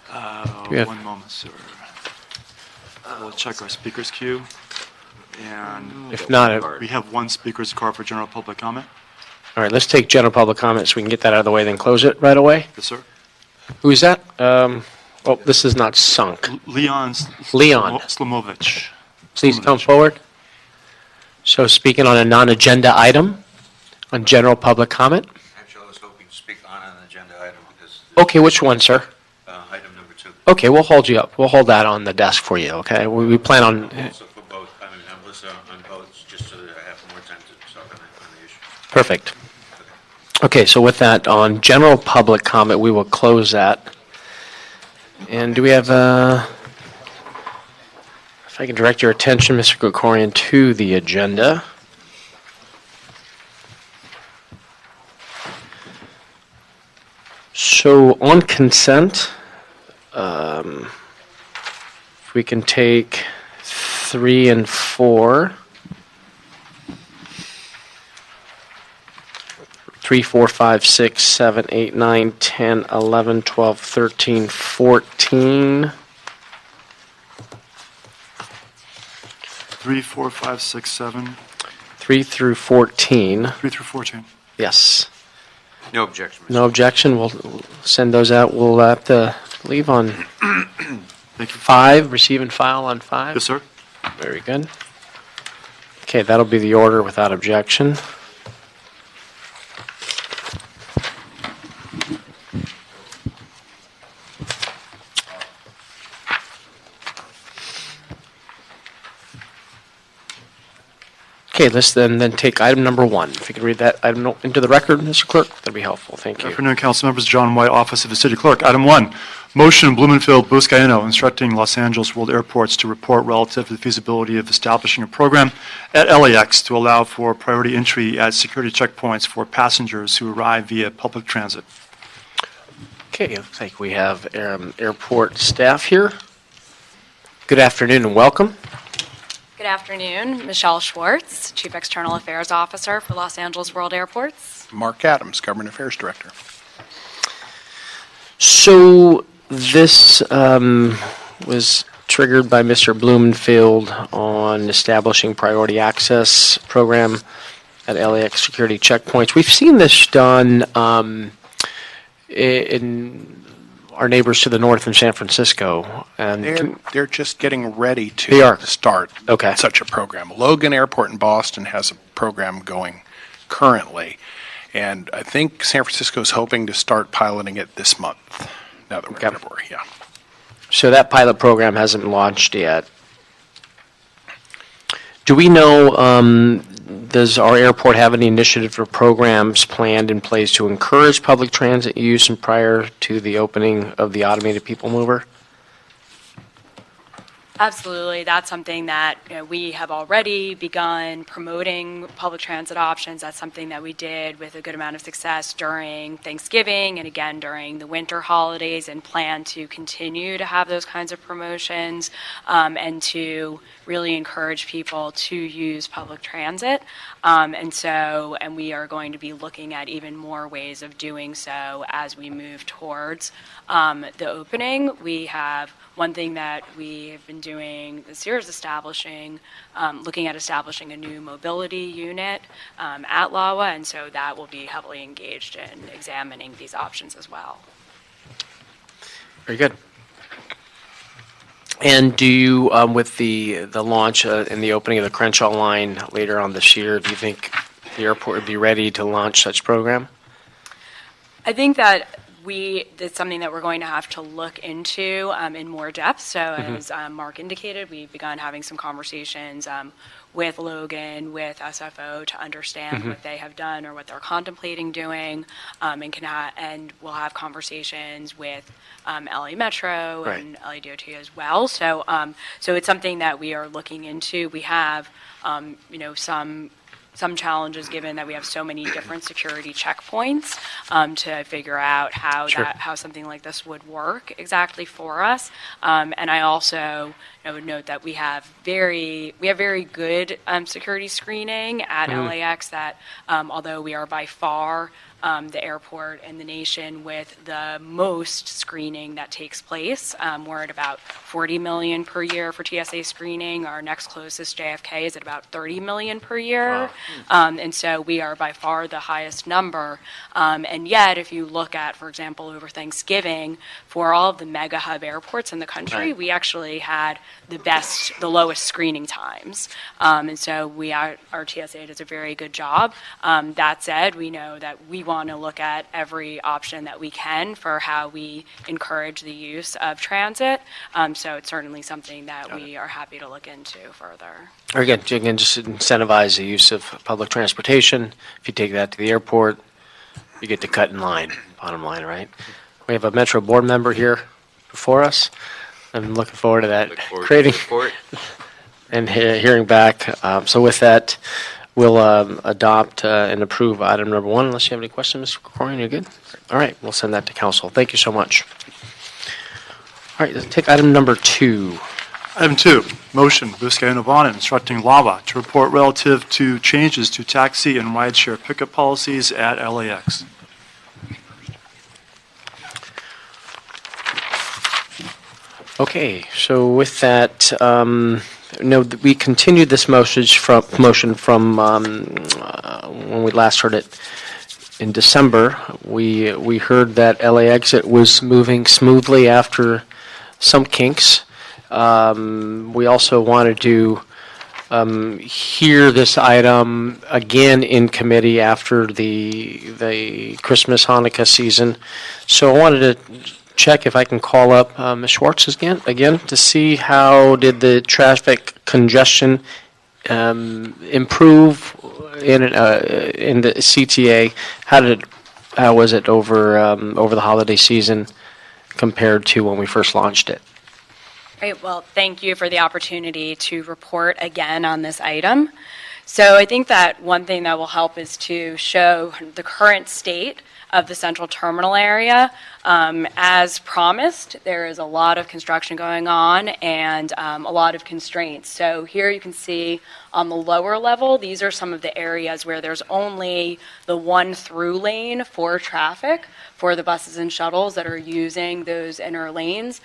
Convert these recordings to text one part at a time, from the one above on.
Yeah. One moment, sir. We'll check our speakers queue. And If not, we have one speaker's card for general public comment. all right, let's take general public comment so we can get that out of the way, then close it right away. Yes, sir. Who is that? Oh, this is not sunk. Leon Leon. Slomovich. Please come forward. So speaking on a non-agenda item, on general public comment. Actually, I was hoping to speak on an agenda item because Okay, which one, sir? item number 2. Okay, we'll hold you up. We'll hold that on the desk for you, okay? We plan on, Also for both, I'm listening on both just so that I have more time to talk on the issue. perfect. Okay, so with that, on general public comment, we will close that. And do we have, if I can direct your attention, Mr. Gregorian, to the agenda. So on consent, if we can take 3 and 4. 3, 4, 5, 6, 7, 8, 9, 10, 11, 12, 13, 14. 3, 4, 5, 6, 7, 3 through 14. 3 through 14. Yes. No objection, Mr. No objection. We'll send those out. We'll have to leave on Thank you. 5, receive and file on 5. Yes, sir. Very good. Okay, that'll be the order without objection. Okay, let's then take item number 1. If you could read that item into the record, Mr. Clerk, that'd be helpful. Thank Good you. afternoon, council members. John White, Office of the City Clerk. Item 1, motion Blumenfield Buscaino instructing Los Angeles World Airports to report relative to the feasibility of establishing a program at LAX to allow for priority entry at security checkpoints for passengers who arrive via public transit. Okay, looks like we have airport staff here. Good afternoon and welcome. Good afternoon. Michelle Schwartz, Chief External Affairs Officer for Los Angeles World Airports. Mark Adams, Government Affairs Director. So this was triggered by Mr. Blumenfield on establishing priority access program at LAX security checkpoints. We've seen this done in our neighbors to the north in San Francisco. And They're just getting ready to They are. start Okay. such a program. Logan Airport in Boston has a program going currently, and I think San Francisco is hoping to start piloting it this month. Now that we're Okay. in February, yeah. So that pilot program hasn't launched yet. Do we know, does our airport have any initiative or programs planned in place to encourage public transit use and prior to the opening of the automated people mover? Absolutely. That's something that we have already begun promoting public transit options. That's something that we did with a good amount of success during Thanksgiving and again during the winter holidays, and plan to continue to have those kinds of promotions and to really encourage people to use public transit. And we are going to be looking at even more ways of doing so as we move towards the opening. We have one thing that we have been doing this year is looking at establishing a new mobility unit at LAWA, and so that will be heavily engaged in examining these options as well. Very good. And do you, with the launch and the opening of the Crenshaw line later on this year, do you think the airport would be ready to launch such program? I think that it's something that we're going to have to look into in more depth. So as Mark indicated, we've begun having some conversations with Logan, with SFO, to understand what they have done or what they're contemplating doing, and we'll have conversations with LA Metro and LA DOT as well. So it's something that we are looking into. We have some some challenges given that we have so many different security checkpoints to figure out how Sure. how something like this would work exactly for us. And I also would note that we have very good security screening at LAX. That although we are by far the airport in the nation with the most screening that takes place. We're at about 40 million per year for TSA screening. Our next closest, JFK, is at about 30 million per year. And so we are by far the highest number. And yet, if you look at, for example, over Thanksgiving, for all of the mega hub airports in the country, Right. we actually had the lowest screening times. And so our TSA does a very good job. That said, we know that we want to look at every option that we can for how we encourage the use of transit. So it's certainly something that we are happy to look into further. Or again, you can just incentivize the use of public transportation. If you take that to the airport, you get to cut in line, bottom line, right? We have a Metro board member here before us. I'm looking forward to that. Look forward to Creating the report. and hearing back. So with that, we'll adopt and approve item number 1. Unless you have any questions, Mr. Corcoran, you're good? All right, we'll send that to council. Thank you so much. All right, let's take item number 2. Item 2, motion, Buscaino-Bonin, instructing LAWA to report relative to changes to taxi and rideshare pickup policies at LAX. Okay, so with that, we continued this motion from when we last heard it in December. We heard that LA Exit was moving smoothly after some kinks. We also wanted to hear this item again in committee after the Christmas Hanukkah season. So I wanted to check if I can call up Ms. Schwartz again to see how did the traffic congestion improve in the CTA. How was it over the holiday season compared to when we first launched it? Great. Well, thank you for the opportunity to report again on this item. So I think that one thing that will help is to show the current state of the central terminal area. As promised, there is a lot of construction going on and a lot of constraints. So here you can see on the lower level, these are some of the areas where there's only the one through lane for traffic for the buses and shuttles that are using those inner lanes.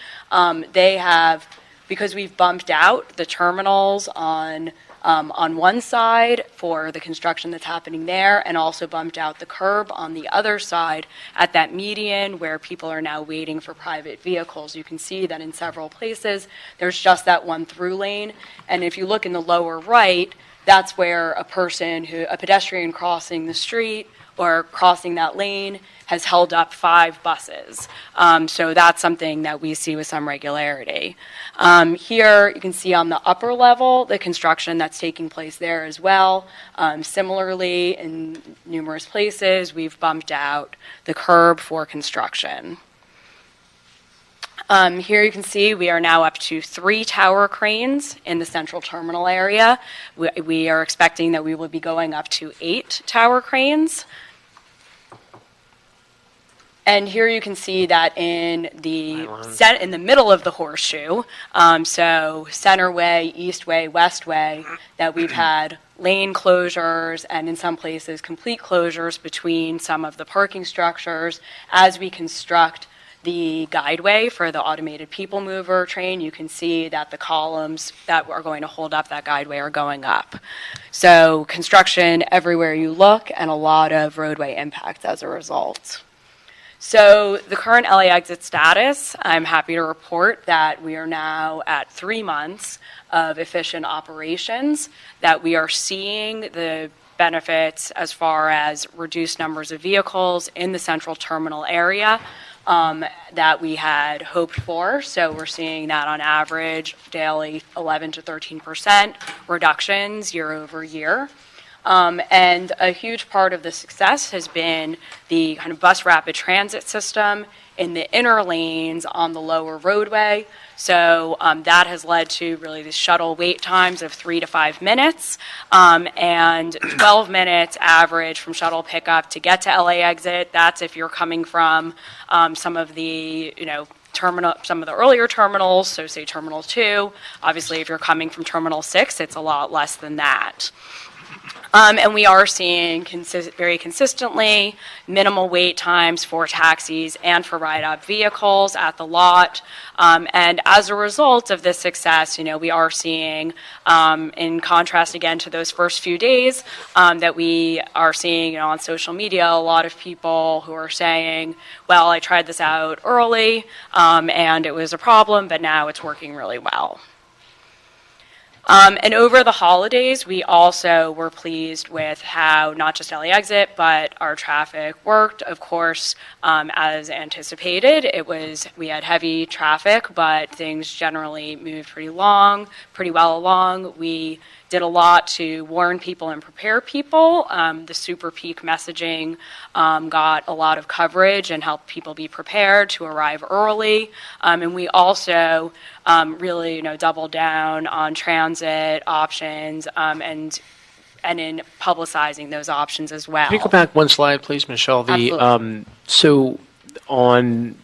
They have, because we've bumped out the terminals on one side for the construction that's happening there, and also bumped out the curb on the other side at that median where people are now waiting for private vehicles. You can see that in several places there's just that one through lane, and if you look in the lower right, that's where a pedestrian crossing the street or crossing that lane has held up 5 buses. So that's something that we see with some regularity. Here you can see on the upper level the construction that's taking place there as well. Similarly, in numerous places, we've bumped out the curb for construction. Here you can see we are now up to 3 tower cranes in the central terminal area. We are expecting that we will be going up to 8 tower cranes. And here you can see that in the middle of the horseshoe, so Centerway, Eastway, Westway, that we've had lane closures and in some places complete closures between some of the parking structures as we construct the guideway for the automated people mover train. You can see that the columns that are going to hold up that guideway are going up. So construction everywhere you look and a lot of roadway impacts as a result. So the current LA Exit status, I'm happy to report that we are now at 3 months of efficient operations, that we are seeing the benefits as far as reduced numbers of vehicles in the central terminal area that we had hoped for. So we're seeing that on average daily 11 to 13% reductions year over year. And a huge part of the success has been the kind of bus rapid transit system in the inner lanes on the lower roadway. So that has led to really the shuttle wait times of 3 to 5 minutes, and 12 minutes average from shuttle pickup to get to LA exit. That's if you're coming from some of the, some of the earlier terminals, so say Terminal 2. Obviously, if you're coming from Terminal 6, it's a lot less than that. And we are seeing very consistently minimal wait times for taxis and for ride-up vehicles at the lot. And as a result of this success, we are seeing, in contrast again to those first few days, that we are seeing on social media a lot of people who are saying, well, I tried this out early and it was a problem, but now it's working really well. And over the holidays, we also were pleased with how not just LA Exit, but our traffic worked. Of course, as anticipated, we had heavy traffic, but things generally moved pretty well along. We did a lot to warn people and prepare people. The super peak messaging got a lot of coverage and helped people be prepared to arrive early. And we also really, doubled down on transit options and in publicizing those options as well. Can you go back one slide, please, Michelle? Absolutely. So on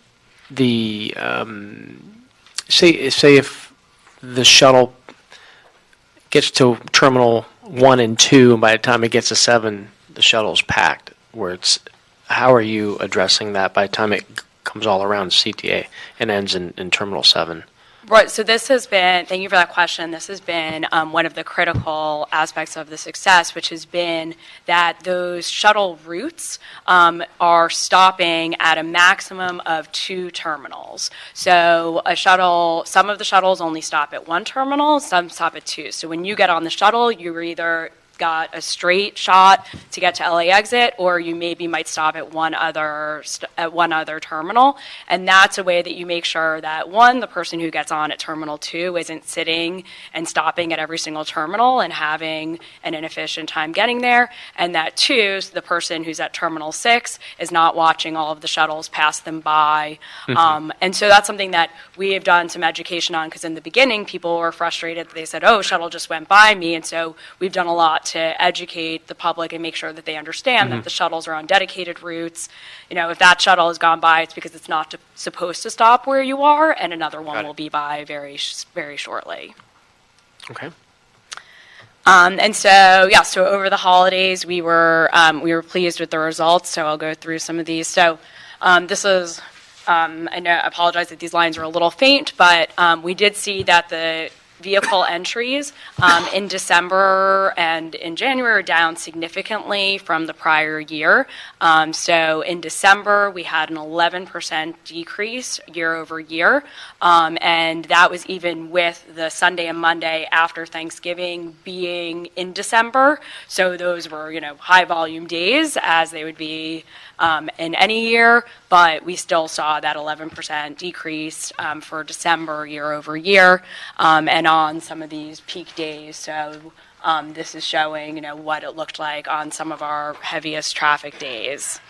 the say if the shuttle gets to Terminal 1 and 2, and by the time it gets to 7, the shuttle's packed. How are you addressing that by the time it comes all around CTA and ends in Terminal 7? Right, so thank you for that question. This has been one of the critical aspects of the success, which has been that those shuttle routes are stopping at a maximum of 2 terminals. So some of the shuttles only stop at 1 terminal, some stop at 2. So when you get on the shuttle, you're either got a straight shot to get to LA exit, or you might stop at one other terminal. And that's a way that you make sure that, one, the person who gets on at Terminal 2 isn't sitting and stopping at every single terminal and having an inefficient time getting there, and that, two, the person who's at Terminal 6 is not watching all of the shuttles pass them by. And so that's something that we have done some education on, because in the beginning, people were frustrated. They said, oh, shuttle just went by me. And so we've done a lot to educate the public and make sure that they understand that the shuttles are on dedicated routes. If that shuttle has gone by, it's because it's not supposed to stop where you are, and another one will be by very, very shortly. Okay. And so over the holidays, we were pleased with the results. So I'll go through some of these. So this is, I apologize that these lines are a little faint, but we did see that the vehicle entries in December and in January are down significantly from the prior year. So in December, we had an 11% decrease year over year, and that was even with the Sunday and Monday after Thanksgiving being in December. So those were, high volume days, as they would be in any year, but we still saw that 11% decrease for December year over year, and on some of these peak days. So this is showing, what it looked like on some of our heaviest traffic days.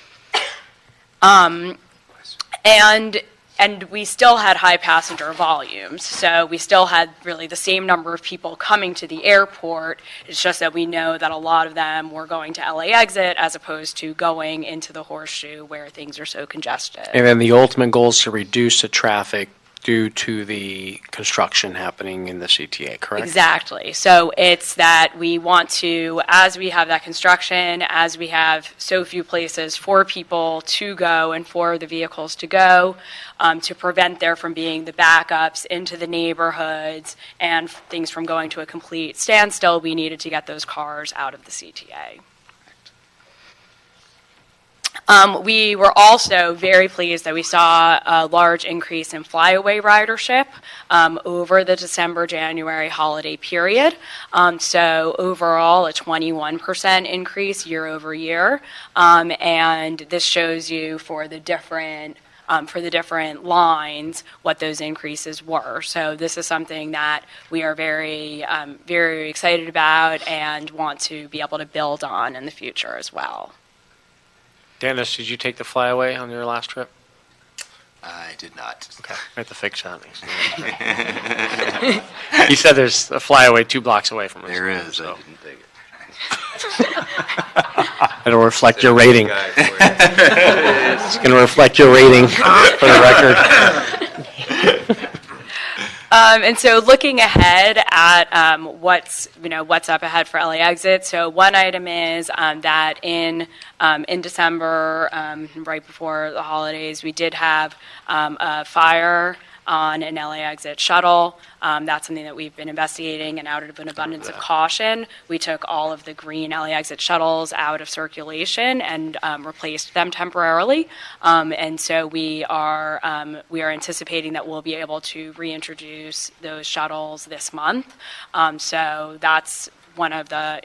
And we still had high passenger volumes, so we still had really the same number of people coming to the airport. It's just that we know that a lot of them were going to LA exit as opposed to going into the Horseshoe where things are so congested. And then the ultimate goal is to reduce the traffic due to the construction happening in the CTA, correct? Exactly. So it's that we want to, as we have that construction, as we have so few places for people to go and for the vehicles to go, to prevent there from being the backups into the neighborhoods and things from going to a complete standstill, we needed to get those cars out of the CTA. We were also very pleased that we saw a large increase in flyaway ridership over the December-January holiday period. So overall, a 21% increase year over year. And this shows you for the different for the different lines what those increases were. So this is something that we are very, very excited about and want to be able to build on in the future as well. Dennis, did you take the flyaway on your last trip? I did not. Okay, I have to fix that. He said there's a flyaway 2 blocks away from us. There is. So I didn't take it. it'll reflect your rating. Guy for you. It's going to reflect your rating for the record. And so looking ahead at what's up ahead for LA Exit. So one item is that in December, right before the holidays, we did have a fire on an LA Exit shuttle. That's something that we've been investigating, and out of an abundance of caution, we took all of the green LA Exit shuttles out of circulation and replaced them temporarily. And so we are anticipating that we'll be able to reintroduce those shuttles this month. So that's one of the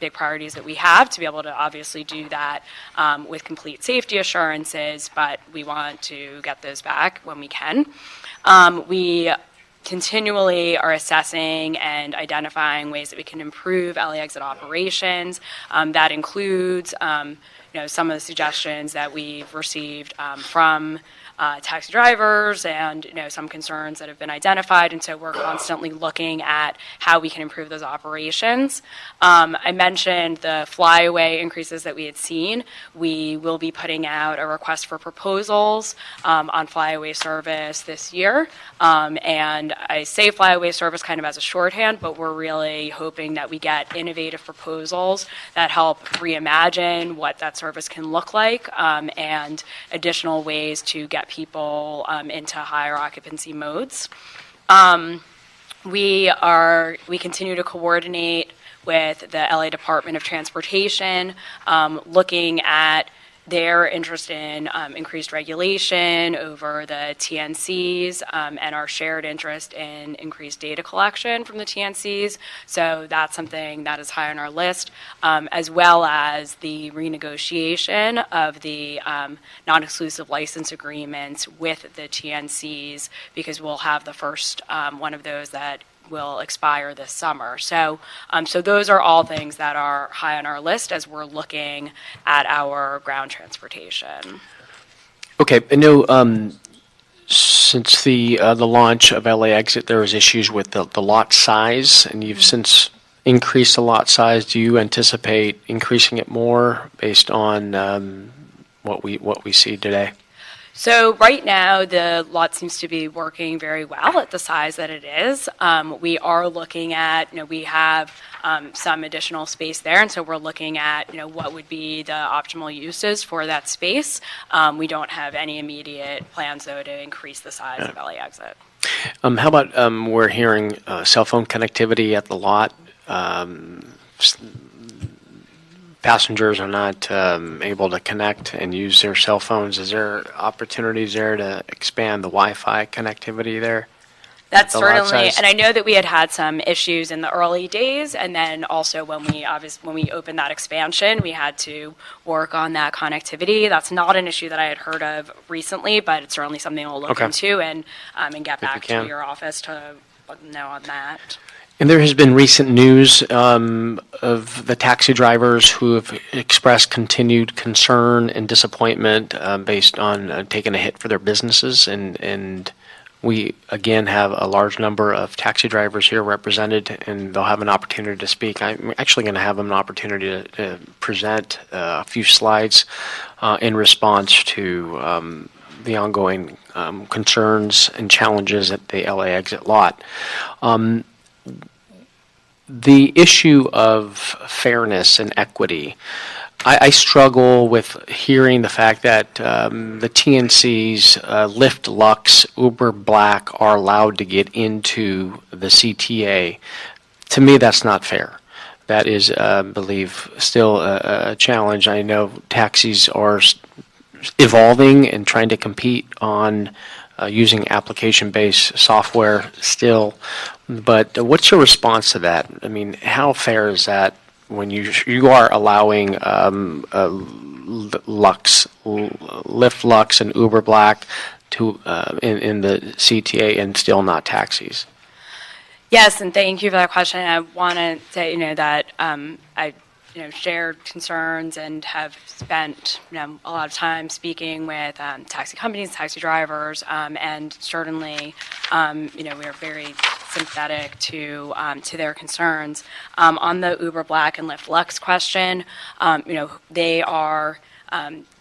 big priorities that we have, to be able to obviously do that with complete safety assurances, but we want to get those back when we can. We continually are assessing and identifying ways that we can improve LA Exit operations. That includes, some of the suggestions that we've received from taxi drivers and, some concerns that have been identified. And so we're constantly looking at how we can improve those operations. I mentioned the flyaway increases that we had seen. We will be putting out a request for proposals on flyaway service this year. And I say flyaway service kind of as a shorthand, but we're really hoping that we get innovative proposals that help reimagine what that service can look like, and additional ways to get people into higher occupancy modes. We continue to coordinate with the LA Department of Transportation, looking at their interest in increased regulation over the TNCs, and our shared interest in increased data collection from the TNCs. So that's something that is high on our list, as well as the renegotiation of the non-exclusive license agreements with the TNCs, because we'll have the first one of those that will expire this summer. So those are all things that are high on our list as we're looking at our ground transportation. Okay, I know since the launch of LA Exit, there was issues with the lot size, and you've since increased the lot size. Do you anticipate increasing it more based on what we see today? So right now, the lot seems to be working very well at the size that it is. We are looking at, we have some additional space there, and so we're looking at, what would be the optimal uses for that space. We don't have any immediate plans, though, to increase the size of LA Exit. How about we're hearing cell phone connectivity at the lot? Passengers are not able to connect and use their cell phones. Is there opportunities there to expand the Wi-Fi connectivity there? That's The lot certainly, size? and I know that we had some issues in the early days, and then also when we opened that expansion, we had to work on that connectivity. That's not an issue that I had heard of recently, but it's certainly something we'll look Okay. into and get If you back to can. your office to let them know on that. And there has been recent news of the taxi drivers who have expressed continued concern and disappointment based on taking a hit for their businesses. And we, again, have a large number of taxi drivers here represented, and they'll have an opportunity to speak. I'm actually going to have them an opportunity to present a few slides in response to the ongoing concerns and challenges at the LA Exit lot. The issue of fairness and equity, I struggle with hearing the fact that the TNCs, Lyft, Lux, Uber Black are allowed to get into the CTA. To me, that's not fair. That is, I believe, still a challenge. I know taxis are evolving and trying to compete on using application-based software still. But what's your response to that? I mean, how fair is that when you are allowing Lux, Lyft Lux and Uber Black to in the CTA and still not taxis? Yes, and thank you for that question. I want to say, that I, shared concerns and have spent, a lot of time speaking with taxi companies, taxi drivers, and certainly, we are very sympathetic to their concerns. On the Uber Black and Lyft Lux question, they are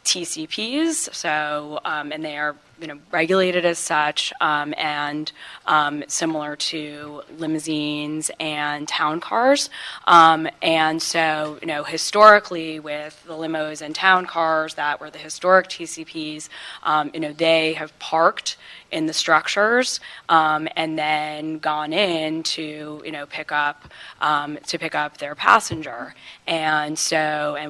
TCPs, so and they are regulated as such, and similar to limousines and town cars. And so, historically with the limos and town cars that were the historic TCPs, they have parked in the structures, and then gone in to pick up their passenger, and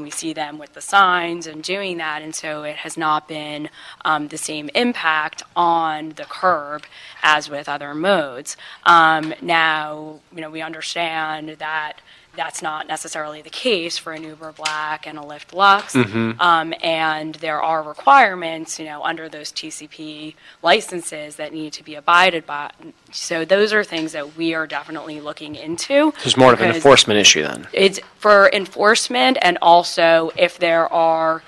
we see them with the signs and doing that, and so it has not been the same impact on the curb as with other modes. Now, we understand that that's not necessarily the case for an Uber Black and a Lyft Lux, and there are requirements, under those TCP licenses that need to be abided by. So those are things that we are definitely looking into. There's more of an enforcement issue then. It's for enforcement, and also if there are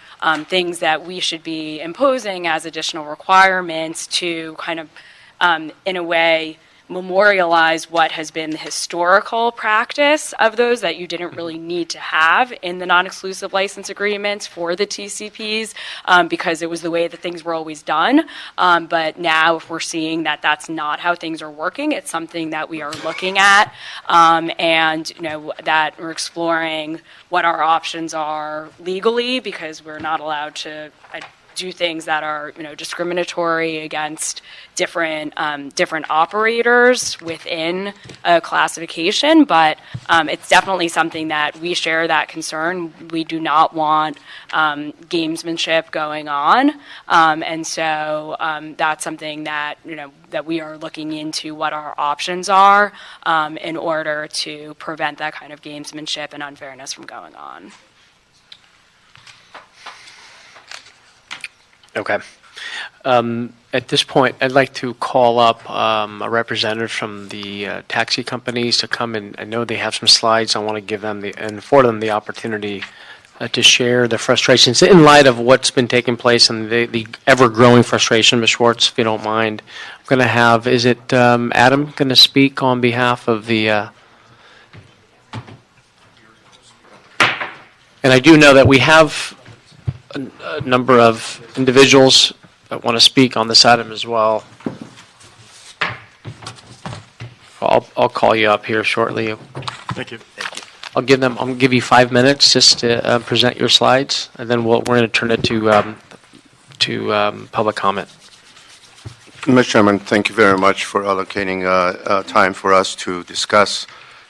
things that we should be imposing as additional requirements to kind of, in a way, memorialize what has been the historical practice of those that you didn't really need to have in the non-exclusive license agreements for the TCPs, because it was the way that things were always done. But now if we're seeing that that's not how things are working, it's something that we are looking at, and that we're exploring what our options are legally, because we're not allowed to do things that are discriminatory against different operators within a classification. But it's definitely something that we share that concern. We do not want gamesmanship going on, and so that's something that that we are looking into what our options are in order to prevent that kind of gamesmanship and unfairness from going on. Okay. At this point, I'd like to call up a representative from the taxi companies to come in. I know they have some slides. I want to give them and afford them the opportunity to share their frustrations in light of what's been taking place and the ever-growing frustration. Ms. Schwartz, if you don't mind, I'm going to have, is it Adam going to speak on behalf of the... And I do know that we have a number of individuals that want to speak on this item as well. I'll call you up here shortly. Thank you. I'll give you 5 minutes just to present your slides, and then we're going to turn it to public comment. Mr. Chairman, thank you very much for allocating time for us to discuss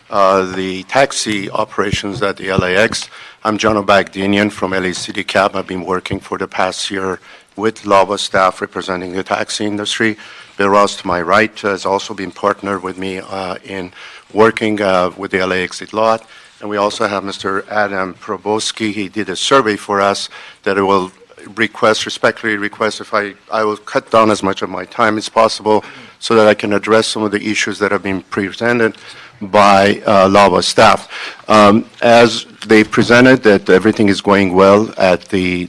the taxi operations at the LAX. I'm John Obagdinian from LA City Cab. I've been working for the past year with LAWA staff representing the taxi industry. Bill Ross to my right has also been partnered with me in working with the LA Exit Lot. And we also have Mr. Adam Proboski. He did a survey for us that I will respectfully request if I will cut down as much of my time as possible so that I can address some of the issues that have been presented by LAWA staff. As they presented that everything is going well at the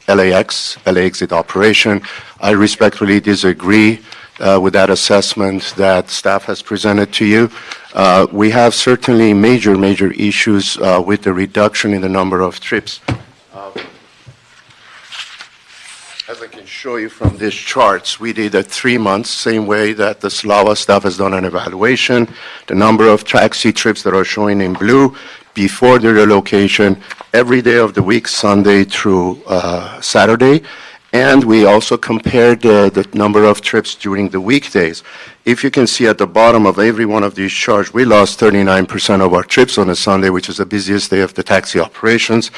LA Exit operation, I respectfully disagree with that assessment that staff has presented to you. We have certainly major issues with the reduction in the number of trips. As I can show you from these charts, we did it 3 months, same way that the LAWA staff has done an evaluation. The number of taxi trips that are showing in blue before the relocation, every day of the week, Sunday through Saturday. And we also compared the number of trips during the weekdays. If you can see at the bottom of every one of these charts, we lost 39% of our trips on a Sunday, which is the busiest day of the taxi operations.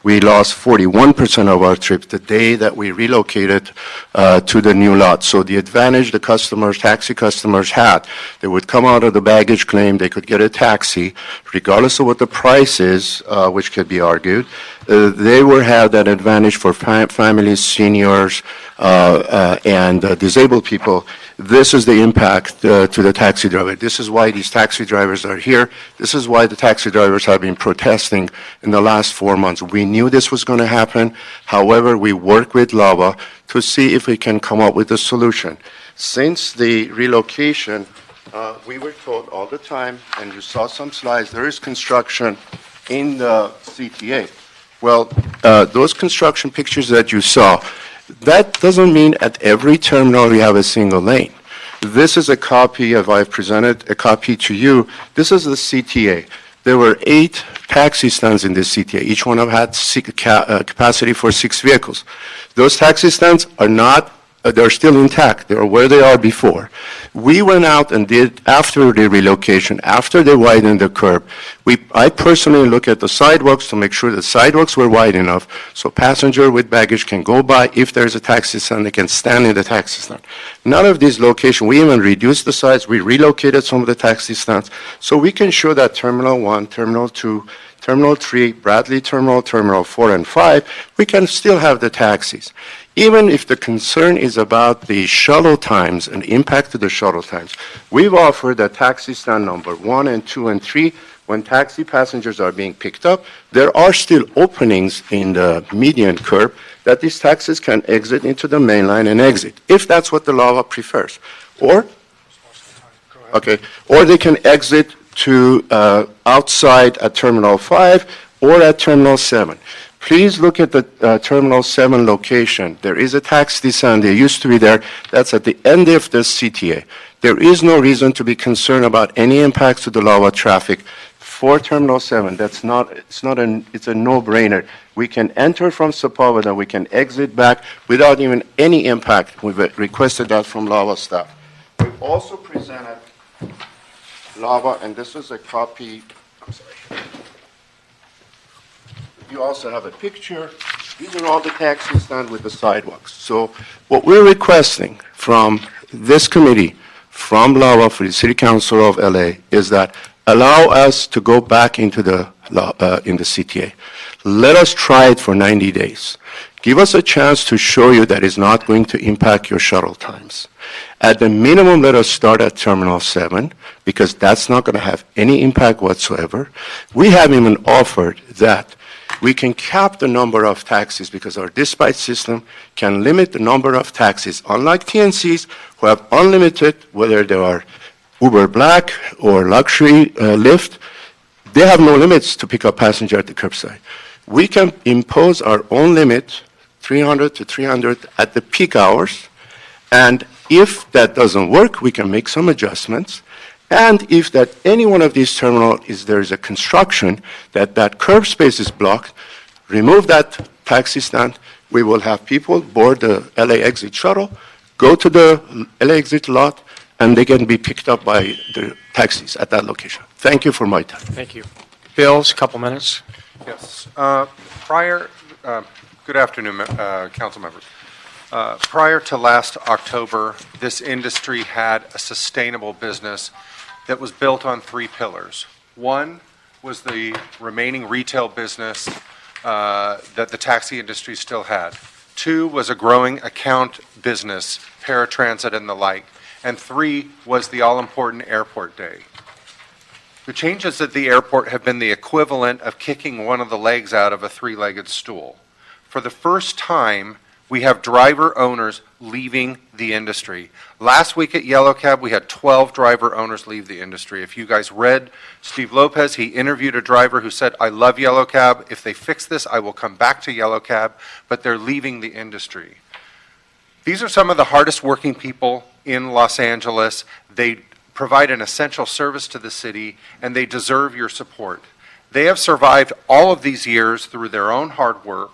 We lost 41% of our trips the day that we relocated to the new lot. So the advantage the customers, taxi customers had, they would come out of the baggage claim, they could get a taxi, regardless of what the price is, which could be argued. They will have that advantage for families, seniors, and disabled people. This is the impact to the taxi driver. This is why these taxi drivers are here. This is why the taxi drivers have been protesting in the last 4 months. We knew this was going to happen. However, we work with LAVA to see if we can come up with a solution. Since the relocation, we were told all the time, and you saw some slides, there is construction in the CTA. Well, those construction pictures that you saw, that doesn't mean at every terminal you have a single lane. This is a copy of, I've presented a copy to you. This is the CTA. There were 8 taxi stands in this CTA. Each one of them had capacity for 6 vehicles. Those taxi stands are not, they're still intact. They're where they are before. We went out and did, after the relocation, after they widened the curb, I personally look at the sidewalks to make sure the sidewalks were wide enough so passenger with baggage can go by. If there's a taxi stand, they can stand in the taxi stand. None of these locations, we even reduced the size, we relocated some of the taxi stands, so we can show that Terminal 1, Terminal 2, Terminal 3, Bradley Terminal, Terminal 4 and 5, we can still have the taxis. Even if the concern is about the shuttle times and impact to the shuttle times, we've offered that taxi stand number 1 and 2 and 3, when taxi passengers are being picked up, there are still openings in the median curb that these taxis can exit into the main line and exit, if that's what the law prefers. Or they can exit to outside at Terminal 5 or at Terminal 7. Please look at the Terminal 7 location. There is a taxi stand. They used to be there. That's at the end of the CTA. There is no reason to be concerned about any impacts to the LAWA traffic for Terminal 7. It's a no-brainer. We can enter from Sepulveda. We can exit back without even any impact. We've requested that from LAWA staff. We've also presented LAWA, and this is a copy. I'm sorry. You also have a picture. These are all the taxi stands with the sidewalks. So what we're requesting from this committee, from LAWA for the City Council of LA, is that allow us to go back into the CTA. Let us try it for 90 days. Give us a chance to show you that it's not going to impact your shuttle times. At the minimum, let us start at Terminal 7, because that's not going to have any impact whatsoever. We have even offered that we can cap the number of taxis because our dispatch system can limit the number of taxis. Unlike TNCs, who have unlimited, whether they are Uber Black or Luxury Lyft, they have no limits to pick up passenger at the curbside. We can impose our own limit, 300 to 300 at the peak hours, and if that doesn't work, we can make some adjustments. And if that any one of these terminals there is a construction that curb space is blocked, remove that taxi stand. We will have people board the LA Exit shuttle, go to the LA Exit lot, and they can be picked up by the taxis at that location. Thank you for my time. Thank you. Bills, a couple minutes. Yes. Good afternoon, council members. Prior to last October, this industry had a sustainable business that was built on 3 pillars. One was the remaining retail business that the taxi industry still had. 2 was a growing account business, paratransit and the like. And 3 was the all-important airport day. The changes at the airport have been the equivalent of kicking one of the legs out of a 3-legged stool. For the first time, we have driver owners leaving the industry. Last week at Yellow Cab, we had 12 driver owners leave the industry. If you guys read Steve Lopez, he interviewed a driver who said, I love Yellow Cab. If they fix this, I will come back to Yellow Cab, but they're leaving the industry. These are some of the hardest working people in Los Angeles. They provide an essential service to the city, and they deserve your support. They have survived all of these years through their own hard work,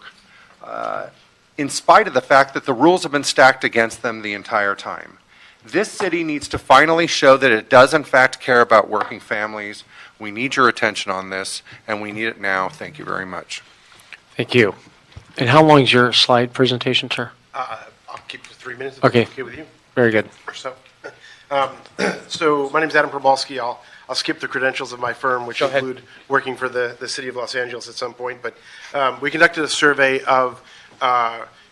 in spite of the fact that the rules have been stacked against them the entire time. This city needs to finally show that it does in fact care about working families. We need your attention on this, and we need it now. Thank you very much. Thank you. And how long is your slide presentation, sir? I'll keep it to 3 minutes. If Okay. that's okay with you, Very good. or so. So my name's Adam Probalski. I'll skip the credentials of my firm, which Go ahead. include working for the city of Los Angeles at some point. But we conducted a survey of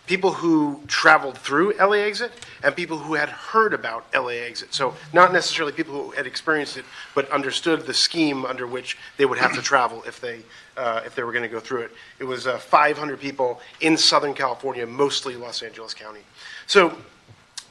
people who traveled through LA Exit and people who had heard about LA Exit. So not necessarily people who had experienced it, but understood the scheme under which they would have to travel if they were going to go through it. It was 500 people in Southern California, mostly Los Angeles County. So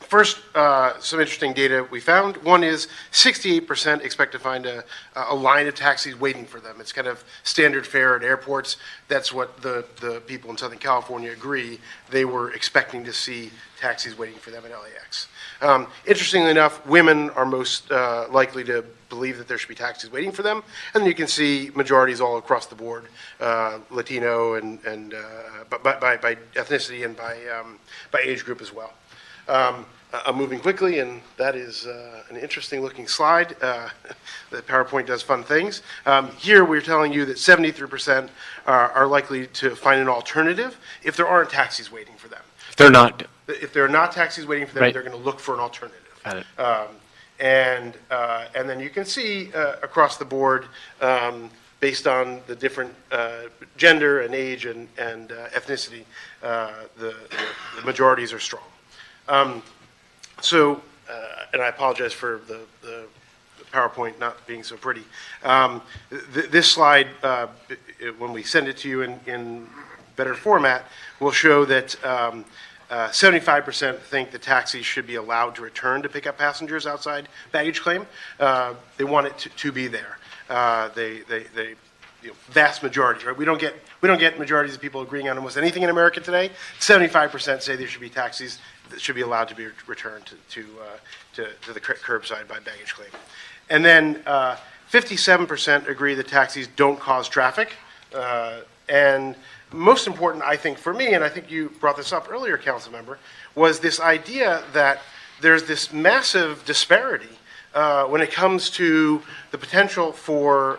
first, some interesting data we found. One is 68% expect to find a line of taxis waiting for them. It's kind of standard fare at airports. That's what the people in Southern California agree. They were expecting to see taxis waiting for them at LAX. Interestingly enough, women are most likely to believe that there should be taxis waiting for them. And then you can see majorities all across the board, Latino and by ethnicity and by age group as well. I'm moving quickly, and that is an interesting-looking slide. The PowerPoint does fun things. Here, we're telling you that 73% are likely to find an alternative if there aren't taxis waiting for them. If they're not, If there are not taxis waiting for them, Right. they're going to look for an alternative. Got it. And then you can see across the board, based on the different gender and age and ethnicity, the majorities are strong. So, and I apologize for the PowerPoint not being so pretty. This slide, when we send it to you in better format, will show that 75% think the taxis should be allowed to return to pick up passengers outside baggage claim. They want it to be there. Vast majority, right? We don't get majorities of people agreeing on almost anything in America today. 75% say there should be taxis that should be allowed to be returned to the curbside by baggage claim. And then 57% agree that taxis don't cause traffic. And most important, I think, for me, and I think you brought this up earlier, Council Member, was this idea that there's this massive disparity when it comes to the potential for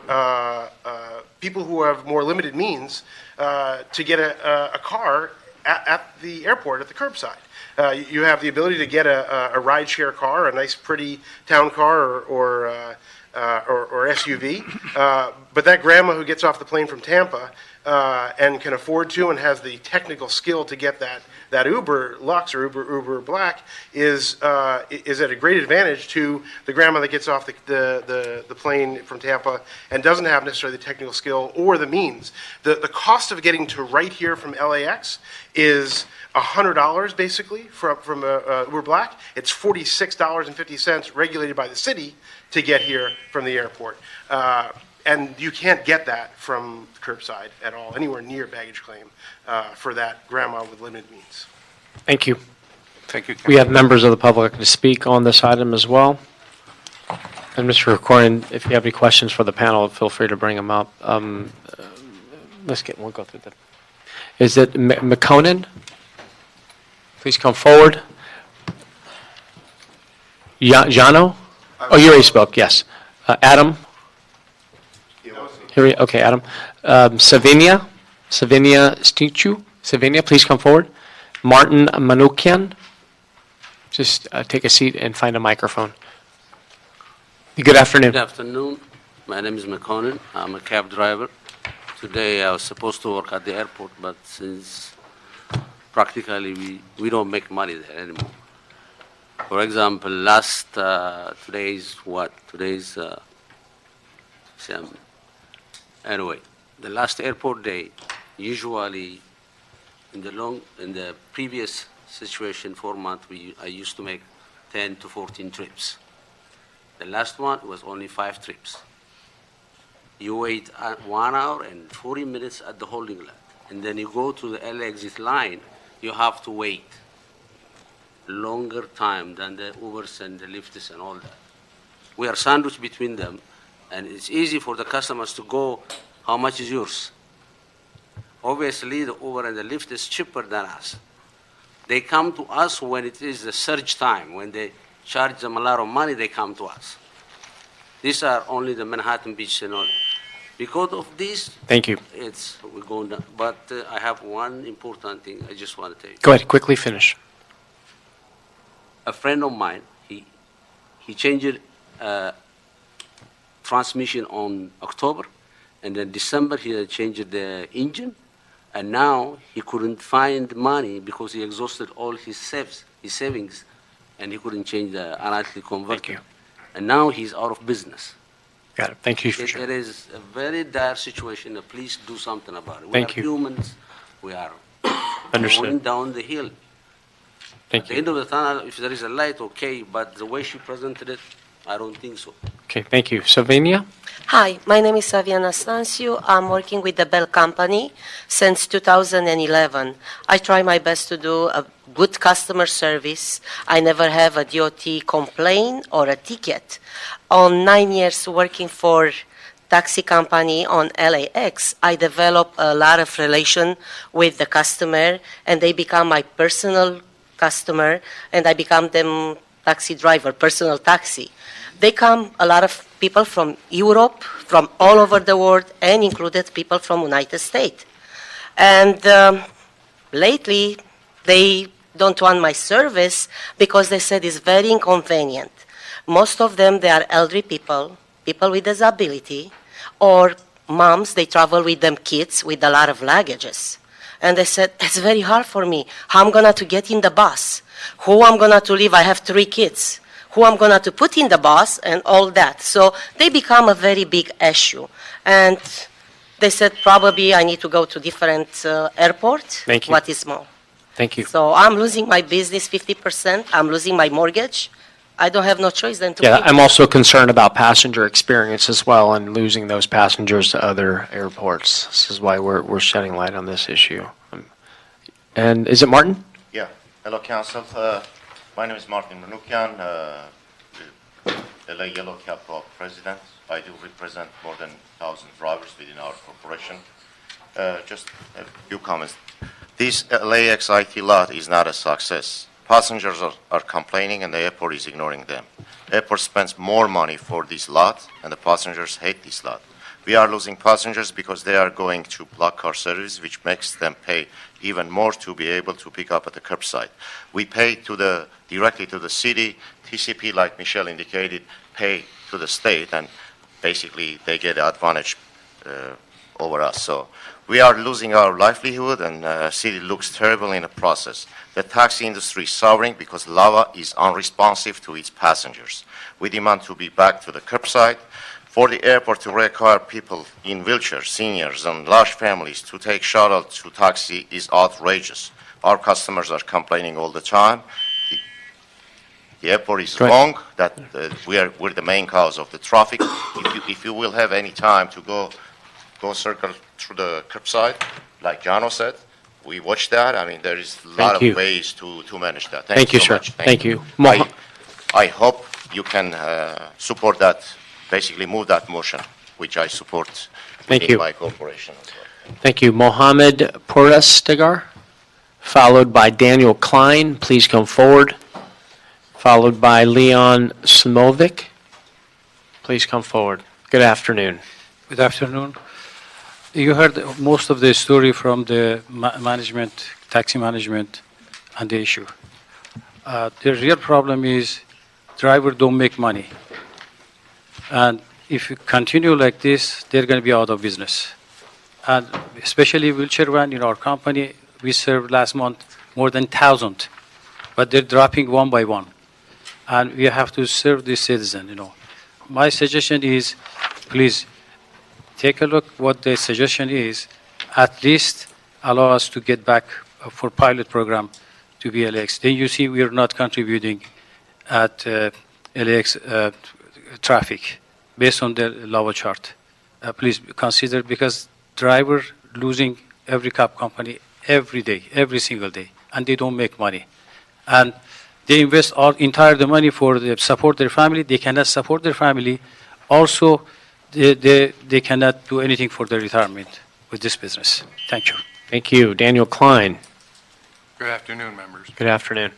people who have more limited means to get a car at the airport, at the curbside. You have the ability to get a rideshare car, a nice, pretty town car or SUV, but that grandma who gets off the plane from Tampa and can afford to and has the technical skill to get that Uber Lux or Uber Black is at a great advantage to the grandma that gets off the plane from Tampa and doesn't have necessarily the technical skill or the means. The cost of getting to right here from LAX is $100 basically from Uber Black. It's $46.50 regulated by the city to get here from the airport. And you can't get that from curbside at all, anywhere near baggage claim for that grandma with limited means. thank you. Thank you, We have members of the public to speak on this item as well. And Mr. Corcoran, if you have any questions for the panel, feel free to bring them up. We'll go through them. Is it McConan? Please come forward. Jano? Oh, you already spoke, yes. Adam? Okay, Adam. Savinia Stichu? Savinia, please come forward. Martin Manukian? Just take a seat and find a microphone. Good afternoon. Good afternoon. My name is McConan. I'm a cab driver. Today I was supposed to work at the airport, but since practically we don't make money there anymore. For example, anyway, the last airport day, usually in the previous situation, 4 months, I used to make 10 to 14 trips. The last one was only 5 trips. You wait 1 hour and 40 minutes at the holding lot, and then you go to the LA exit line, you have to wait longer time than the Ubers and the Lyfts and all that. We are sandwiched between them, and it's easy for the customers to go, how much is yours? Obviously, the Uber and the Lyft is cheaper than us. They come to us when it is the surge time, when the charge them a lot of money, they come to us. These are only the Manhattan Beach and all. Because of this, Thank you. we're going down. But I have one important thing I just want to tell you. Go ahead, quickly finish. A friend of mine, he changed transmission on October, and then December he had changed the engine, and now he couldn't find money because he exhausted all his savings, and he couldn't change the analytic converter. Thank you. And now he's out of business. Got it. Thank you for It sharing. is a very dire situation. Please do something about it. Thank We you. are humans. We are Understood. going down the hill. Thank At the you. end of the tunnel, if there is a light, okay, but the way she presented it, I don't think so. Okay, thank you. Sylvania? Hi, my name is Savia Anastasiou. I'm working with the Bell Company since 2011. I try my best to do a good customer service. I never have a DOT complaint or a ticket. On 9 years working for taxi company on LAX, I develop a lot of relation with the customer, and they become my personal customer, and I become them taxi driver, personal taxi. They come, a lot of people from Europe, from all over the world, and included people from United States. And lately, they don't want my service because they said it's very inconvenient. Most of them, they are elderly people, people with disability, or moms, they travel with them kids with a lot of luggages. And they said, it's very hard for me. How I'm gonna to get in the bus? Who I'm gonna to leave? I have 3 kids. Who I'm gonna to put in the bus and all that. So they become a very big issue. And they said probably I need to go to different airports. Thank you. What is more? Thank you. So I'm losing my business 50%. I'm losing my mortgage. I don't have no choice than to Yeah, keep I'm also concerned about passenger experience as well and losing those passengers to other airports. This is why we're shedding light on this issue. And is it Martin? Yeah. Hello, Council. My name is Martin Manukyan, LA Yellow Cab President. I do represent more than 1,000 drivers within our corporation. Just a few comments. This LAX IT lot is not a success. Passengers are complaining and the airport is ignoring them. Airport spends more money for this lot and the passengers hate this lot. We are losing passengers because they are going to block car service, which makes them pay even more to be able to pick up at the curbside. We pay directly to the city. TCP, like Michelle indicated, pay to the state, and basically they get advantage over us. So we are losing our livelihood, and city looks terrible in the process. The taxi industry is suffering because Lava is unresponsive to its passengers. We demand to be back to the curbside. For the airport to require people in wheelchairs, seniors, and large families to take shuttle to taxi is outrageous. Our customers are complaining all the time. The airport is wrong, that we're the main cause of the traffic. If you will have any time to go circle through the curbside, like Jano said, we watch that. I mean, there is a lot you. of ways to manage that. Thank you, so sir. much. Thank you. I hope you can support that, basically move that motion, which I support Thank within you. my corporation as well. Thank you. Mohammed Porestegar, followed by Daniel Klein. Please come forward. Followed by Leon Smovic. Please come forward. Good afternoon. Good afternoon. You heard most of the story from the management, taxi management, and the issue. The real problem is drivers don't make money. And if you continue like this, they're going to be out of business. And especially wheelchair van in our company, we served last month more than 1,000, but they're dropping one by one. And we have to serve the citizen, My suggestion is, please, take a look what the suggestion is. At least allow us to get back for pilot program to be LAX. Then you see we are not contributing at LAX traffic based on the Lava chart. Please consider, because driver losing every cab company every day, every single day, and they don't make money. And they invest all entire the money for the support their family. They cannot support their family. Also, they cannot do anything for their retirement with this business. Thank you. Thank you. Daniel Klein. Good afternoon, members. Good afternoon.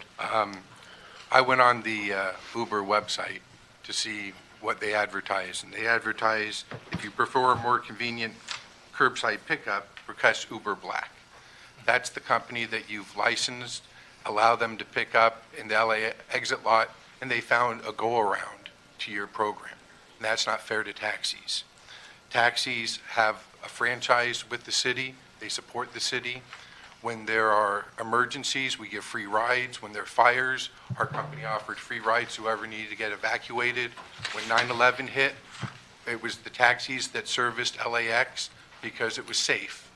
I went on the Uber website to see what they advertise, and they advertise if you prefer a more convenient curbside pickup, request Uber Black. That's the company that you've licensed, allow them to pick up in the LA exit lot, and they found a go-around to your program. And that's not fair to taxis. Taxis have a franchise with the city. They support the city. When there are emergencies, we give free rides. When there are fires, our company offered free rides to whoever needed to get evacuated. When 9/11 hit, it was the taxis that serviced LAX because it was safe.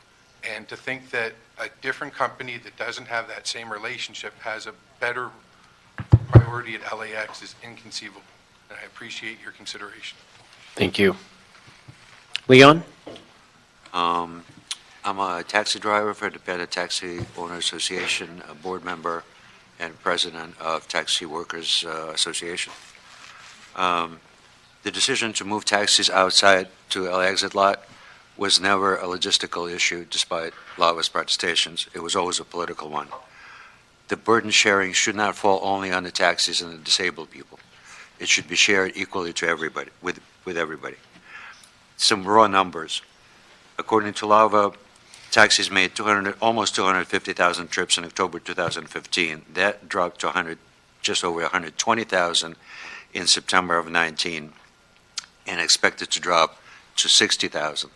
And to think that a different company that doesn't have that same relationship has a better priority at LAX is inconceivable. And I appreciate your consideration. Thank you. Leon? I'm a taxi driver for the Independent Taxi Owner Association, a board member and president of Taxi Workers Association. The decision to move taxis outside to LA exit lot was never a logistical issue despite lobbyist protestations. It was always a political one. The burden sharing should not fall only on the taxis and the disabled people. It should be shared equally to everybody, with everybody. Some raw numbers. According to LAVA, taxis made almost 250,000 trips in October 2015. That dropped to just over 120,000 in September of 19, and expected to drop to 60,000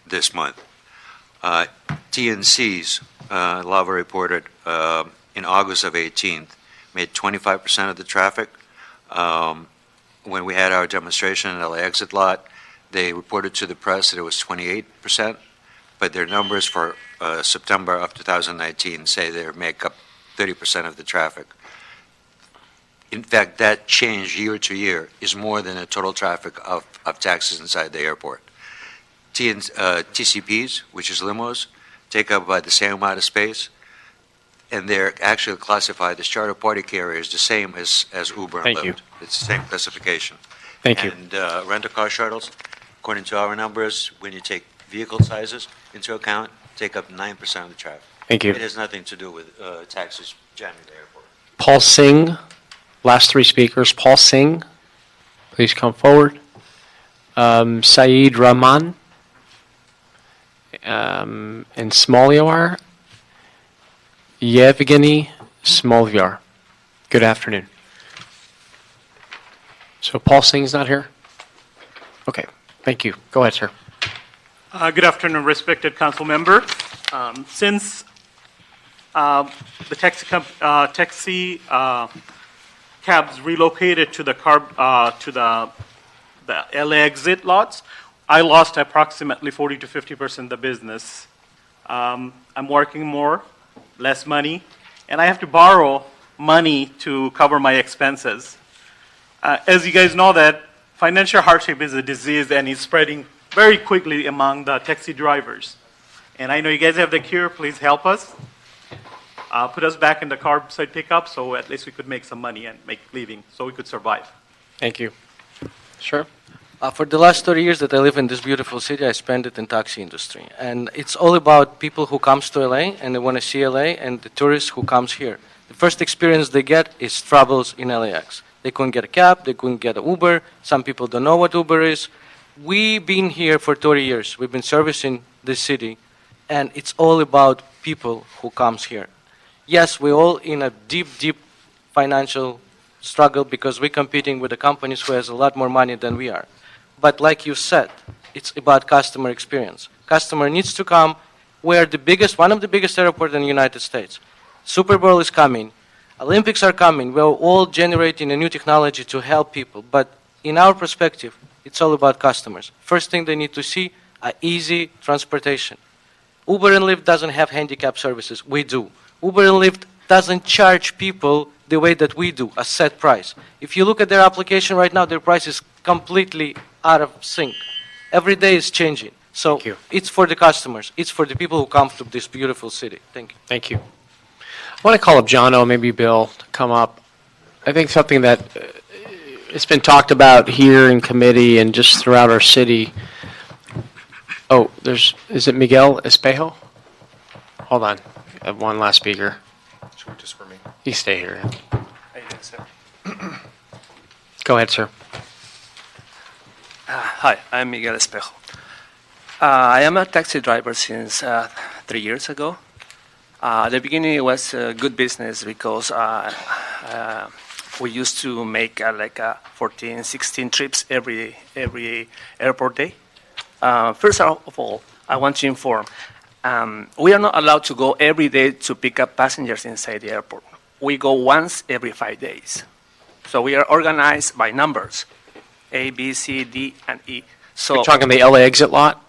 this month. TNCs, LAVA reported in August of 18, made 25% of the traffic. When we had our demonstration in LA exit lot, they reported to the press that it was 28%, but their numbers for September of 2019 say they make up 30% of the traffic. In fact, that change year to year is more than the total traffic of taxis inside the airport. TCPs, which is limos, take up about the same amount of space, and they're actually classified as charter party carriers, the same as Uber and Lyft. Thank you. It's the same classification. Thank you. And rental car shuttles, according to our numbers, when you take vehicle sizes into account, take up 9% of the traffic. Thank you. It has nothing to do with taxis jamming the airport. Paul Singh, last three speakers. Paul Singh, please come forward. Saeed Rahman, and Smoljar, Yevgeny Smoljar. Good afternoon. So Paul Singh's not here? Okay, thank you. Go ahead, sir. Good afternoon, respected council member. Since the taxi cabs relocated to the LA exit lots, I lost approximately 40 to 50% of the business. I'm working more, less money, and I have to borrow money to cover my expenses. As you guys know, that financial hardship is a disease and it's spreading very quickly among the taxi drivers. And I know you guys have the cure. Please help us. Put us back in the curbside pickup so at least we could make some money and make a living so we could survive. Thank you. Sure. For the last 30 years that I live in this beautiful city, I spent it in taxi industry. And it's all about people who comes to LA and they want to see LA and the tourists who comes here. The first experience they get is troubles in LAX. They couldn't get a cab, they couldn't get an Uber. Some people don't know what Uber is. We've been here for 30 years. We've been servicing this city, and it's all about people who comes here. Yes, we're all in a deep, deep financial struggle because we're competing with the companies who has a lot more money than we are. But like you said, it's about customer experience. Customer needs to come. We're one of the biggest airports in the United States. Super Bowl is coming. Olympics are coming. We're all generating a new technology to help people. But in our perspective, it's all about customers. First thing they need to see, easy transportation. Uber and Lyft doesn't have handicap services. We do. Uber and Lyft doesn't charge people the way that we do, a set price. If you look at their application right now, their price is completely out of sync. Every day is changing. So it's for the customers. It's for the people who come to this beautiful city. Thank you. Thank you. I want to call up Jono, maybe Bill, to come up. I think something that it's been talked about here in committee and just throughout our city. Oh, is it Miguel Espejo? Hold on. I have one last speaker. Just for me. You stay here. Go ahead, sir. Hi, I'm Miguel Espejo. I am a taxi driver since 3 years ago. The beginning it was good business because we used to make 14, 16 trips every airport day. First of all, I want to inform, we are not allowed to go every day to pick up passengers inside the airport. We go once every 5 days. So we are organized by numbers, A, B, C, D, and E. So You're talking the LA exit lot?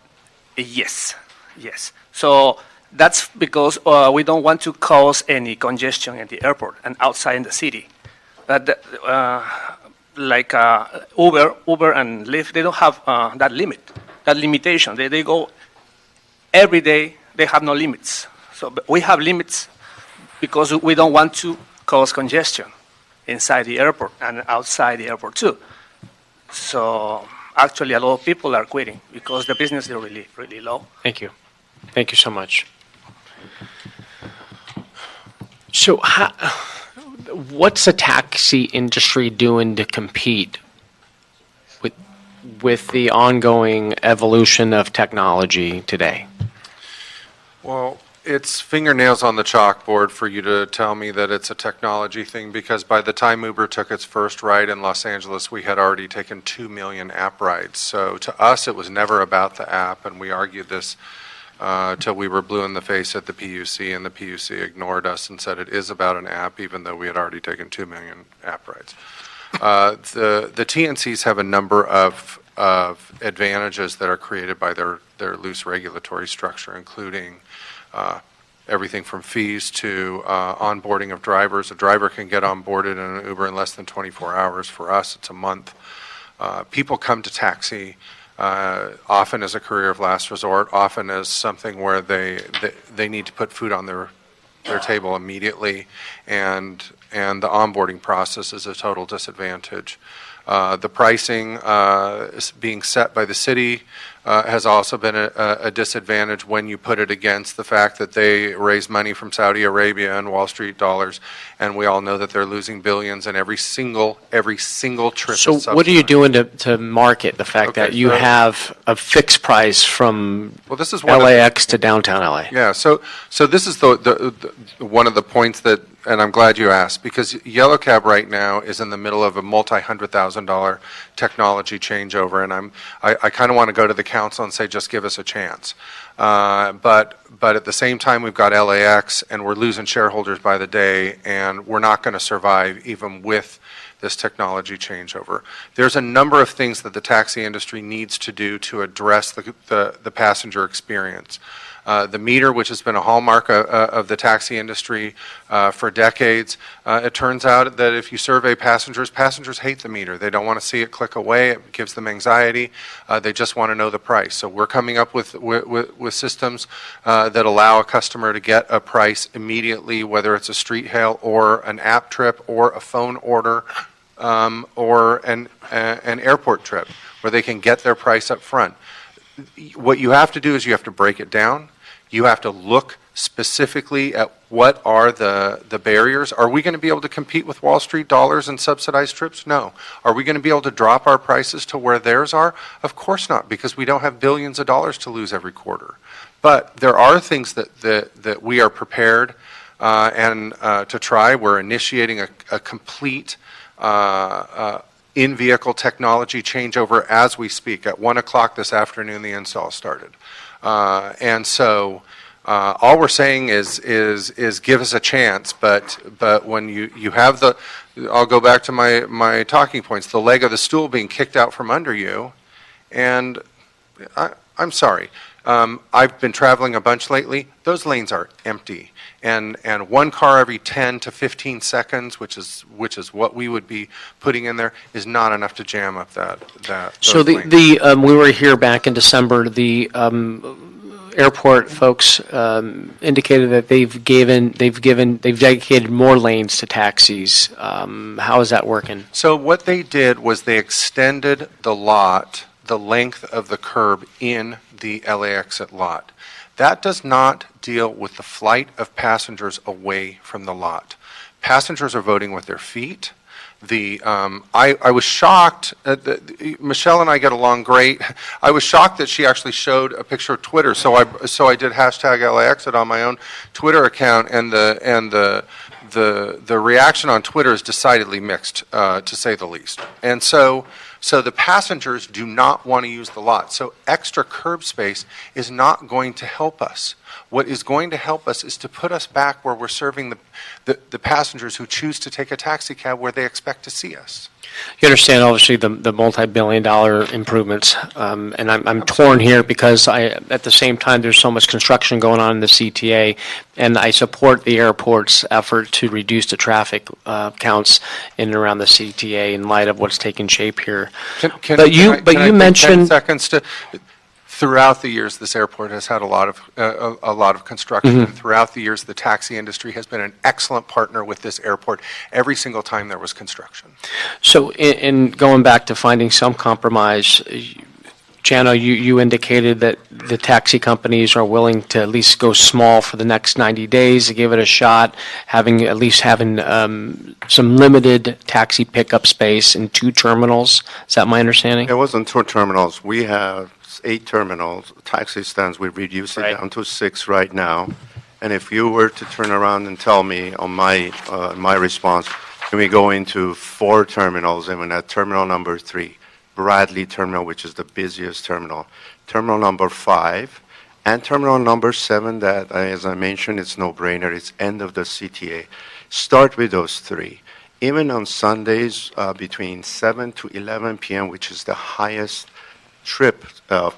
Yes, yes. So that's because we don't want to cause any congestion at the airport and outside in the city. Uber and Lyft, they don't have that limitation. They go every day, they have no limits. So but we have limits because we don't want to cause congestion inside the airport and outside the airport too. So actually a lot of people are quitting because the business is really, really low. Thank you. Thank you so much. So what's the taxi industry doing to compete with the ongoing evolution of technology today? Well, it's fingernails on the chalkboard for you to tell me that it's a technology thing, because by the time Uber took its first ride in Los Angeles, we had already taken 2 million app rides. So to us, it was never about the app, and we argued this till we were blue in the face at the PUC, and the PUC ignored us and said it is about an app, even though we had already taken 2 million app rides. The TNCs have a number of advantages that are created by their loose regulatory structure, including everything from fees to onboarding of drivers. A driver can get onboarded in an Uber in less than 24 hours. For us, it's a month. People come to taxi often as a career of last resort, often as something where they need to put food on their table immediately, and the onboarding process is a total disadvantage. The pricing being set by the city has also been a disadvantage when you put it against the fact that they raise money from Saudi Arabia and Wall Street dollars, and we all know that they're losing billions, and every single trip. So is what are you subsidized. doing to market the fact that you so- have a fixed price from This is one of the- LAX to downtown LA? Yeah, so this is the one of the points that, and I'm glad you asked, because Yellow Cab right now is in the middle of a multi-$100,000 technology changeover, and I kind of want to go to the council and say, just give us a chance. But at the same time, we've got LAX, and we're losing shareholders by the day, and we're not going to survive even with this technology changeover. There's a number of things that the taxi industry needs to do to address the passenger experience. The meter, which has been a hallmark of the taxi industry for decades, it turns out that if you survey passengers hate the meter. They don't want to see it click away. It gives them anxiety. They just want to know the price. So we're coming up with systems that allow a customer to get a price immediately, whether it's a street hail or an app trip or a phone order or an airport trip, where they can get their price up front. What you have to do is you have to break it down. You have to look specifically at what are the barriers. Are we going to be able to compete with Wall Street dollars and subsidized trips? No. Are we going to be able to drop our prices to where theirs are? Of course not, because we don't have billions of dollars to lose every quarter. But there are things that we are prepared to try. We're initiating a complete in-vehicle technology changeover as we speak. At 1 o'clock this afternoon, the install started. And so all we're saying is give us a chance, but when you have I'll go back to my talking points, the leg of the stool being kicked out from under you, and I'm sorry. I've been traveling a bunch lately. Those lanes are empty. And one car every 10 to 15 seconds, which is what we would be putting in there, is not enough to jam up that. So we were here back in December. The airport folks indicated that they've dedicated more lanes to taxis. How is that working? So what they did was they extended the length of the curb in the LA exit lot. That does not deal with the flight of passengers away from the lot. Passengers are voting with their feet. I was shocked. Michelle and I get along great. I was shocked that she actually showed a picture of Twitter. So I did hashtag LAXit on my own Twitter account, and the reaction on Twitter is decidedly mixed, to say the least. And so the passengers do not want to use the lot. So extra curb space is not going to help us. What is going to help us is to put us back where we're serving the passengers who choose to take a taxi cab where they expect to see us. You understand, obviously, the multi-billion-dollar improvements, and I'm torn here because at the same time, there's so much construction going on in the CTA, and I support the airport's effort to reduce the traffic counts in and around the CTA in light of what's taking shape here. But you mentioned 10 seconds to. Throughout the years, this airport has had a lot of construction. Mhm. And throughout the years, the taxi industry has been an excellent partner with this airport every single time there was construction. So in going back to finding some compromise, Jano, you indicated that the taxi companies are willing to at least go small for the next 90 days to give it a shot, having some limited taxi pickup space in 2 terminals. Is that my understanding? It wasn't 2 terminals. We have 8 terminals, taxi stands. We reduced it down to 6 right now. And if you were to turn around and tell me on my response, can we go into 4 terminals, and at terminal number 3, Bradley Terminal, which is the busiest terminal, terminal number 5, and terminal number 7, that, as I mentioned, it's no-brainer. It's end of the CTA. Start with those 3. Even on Sundays between 7 to 11 p.m., which is the highest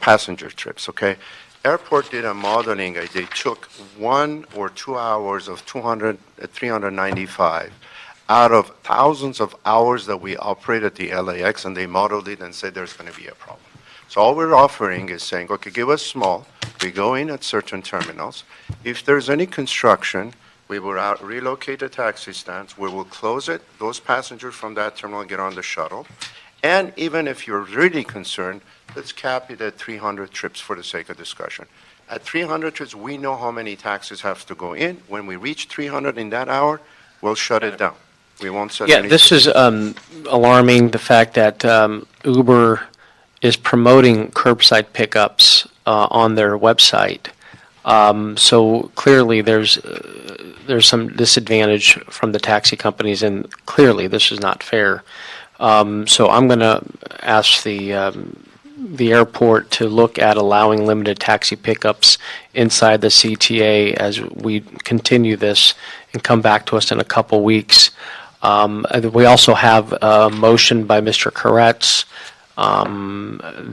passenger trips, okay? Airport did a modeling. They took 1 or 2 hours of 395 out of thousands of hours that we operate at the LAX, and they modeled it and said there's going to be a problem. So all we're offering is saying, okay, give us small. We go in at certain terminals. If there's any construction, we will relocate the taxi stands. We will close it. Those passengers from that terminal get on the shuttle. And even if you're really concerned, let's cap it at 300 trips for the sake of discussion. At 300 trips, we know how many taxis have to go in. When we reach 300 in that hour, we'll shut it down. We won't set any. This is alarming, the fact that Uber is promoting curbside pickups on their website. So clearly there's some disadvantage from the taxi companies, and clearly this is not fair. So I'm going to ask the airport to look at allowing limited taxi pickups inside the CTA as we continue this, and come back to us in a couple weeks. We also have a motion by Mr. Koretz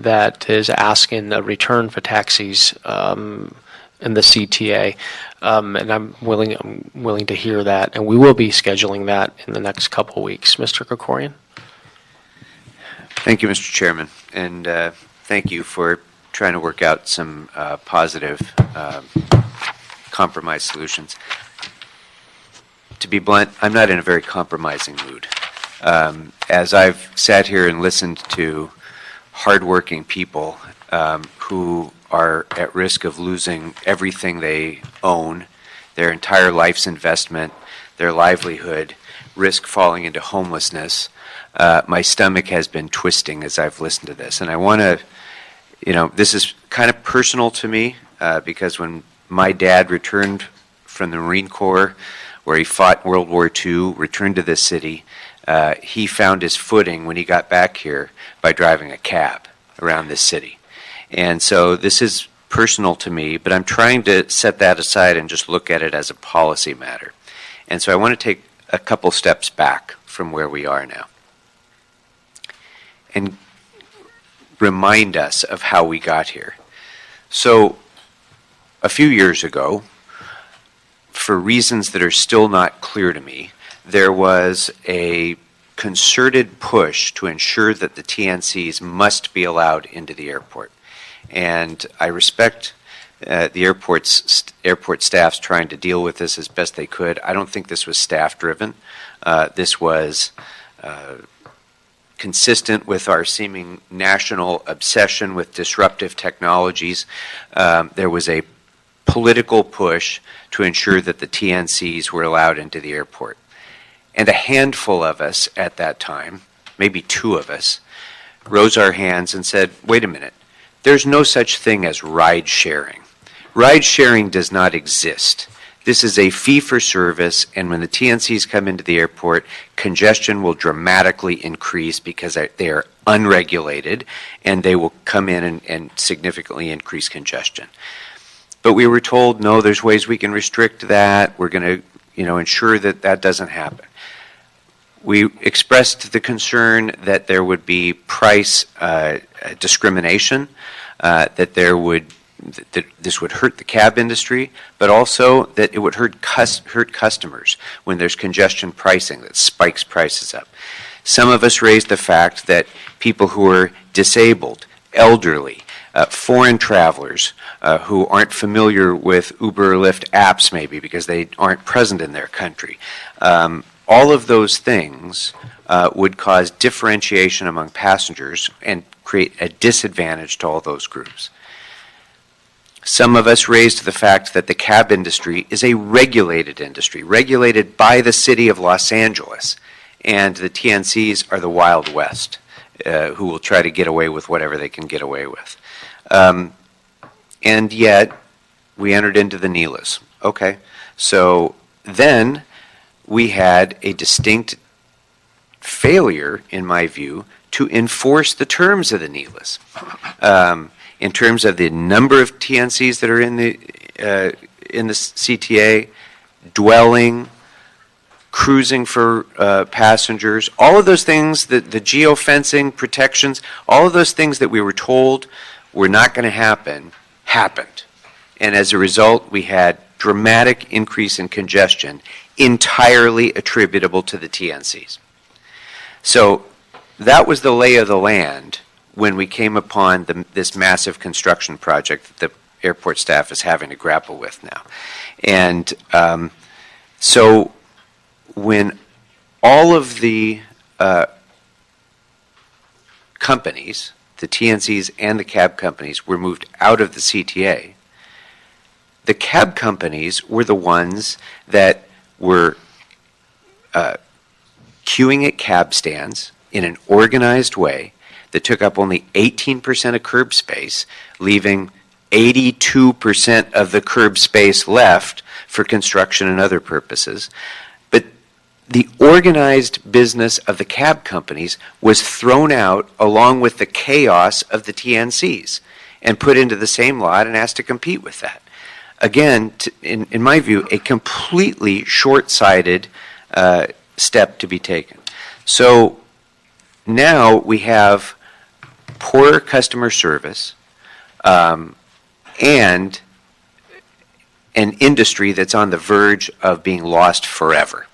that is asking a return for taxis in the CTA, and I'm willing to hear that, and we will be scheduling that in the next couple weeks. Mr. Krikorian? Thank you, Mr. Chairman, and thank you for trying to work out some positive compromise solutions. To be blunt, I'm not in a very compromising mood. As I've sat here and listened to hardworking people who are at risk of losing everything they own, their entire life's investment, their livelihood, risk falling into homelessness, my stomach has been twisting as I've listened to this. And I want to, this is kind of personal to me because when my dad returned from the Marine Corps, where he fought in World War II, returned to this city, he found his footing when he got back here by driving a cab around this city. And so this is personal to me, but I'm trying to set that aside and just look at it as a policy matter. And so I want to take a couple steps back from where we are now and remind us of how we got here. So a few years ago, for reasons that are still not clear to me, there was a concerted push to ensure that the TNCs must be allowed into the airport. And I respect the airport staff's trying to deal with this as best they could. I don't think this was staff-driven. This was consistent with our seeming national obsession with disruptive technologies. There was a political push to ensure that the TNCs were allowed into the airport. And a handful of us at that time, maybe two of us, rose our hands and said, wait a minute, there's no such thing as ride sharing. Ride sharing does not exist. This is a fee for service, and when the TNCs come into the airport, congestion will dramatically increase because they are unregulated, and they will come in and significantly increase congestion. But we were told, no, there's ways we can restrict that. We're going to, ensure that that doesn't happen. We expressed the concern that there would be price discrimination, that this would hurt the cab industry, but also that it would hurt customers when there's congestion pricing that spikes prices up. Some of us raised the fact that people who are disabled, elderly, foreign travelers who aren't familiar with Uber or Lyft apps maybe because they aren't present in their country, all of those things would cause differentiation among passengers and create a disadvantage to all those groups. Some of us raised the fact that the cab industry is a regulated industry, regulated by the city of Los Angeles, and the TNCs are the Wild West, who will try to get away with whatever they can get away with. And yet, we entered into the NELAs. Okay, so then we had a distinct failure, in my view, to enforce the terms of the NELAs. In terms of the number of TNCs that are in the CTA, dwelling, cruising for passengers, all of those things, the geofencing protections, all of those things that we were told were not going to happen, happened. And as a result, we had dramatic increase in congestion entirely attributable to the TNCs. So that was the lay of the land when we came upon this massive construction project that the airport staff is having to grapple with now. And so when all of the companies, the TNCs and the cab companies, were moved out of the CTA, the cab companies were the ones that were queuing at cab stands in an organized way that took up only 18% of curb space, leaving 82% of the curb space left for construction and other purposes. But the organized business of the cab companies was thrown out along with the chaos of the TNCs and put into the same lot and asked to compete with that. Again, in my view, a completely short-sighted step to be taken. So now we have poor customer service and an industry that's on the verge of being lost forever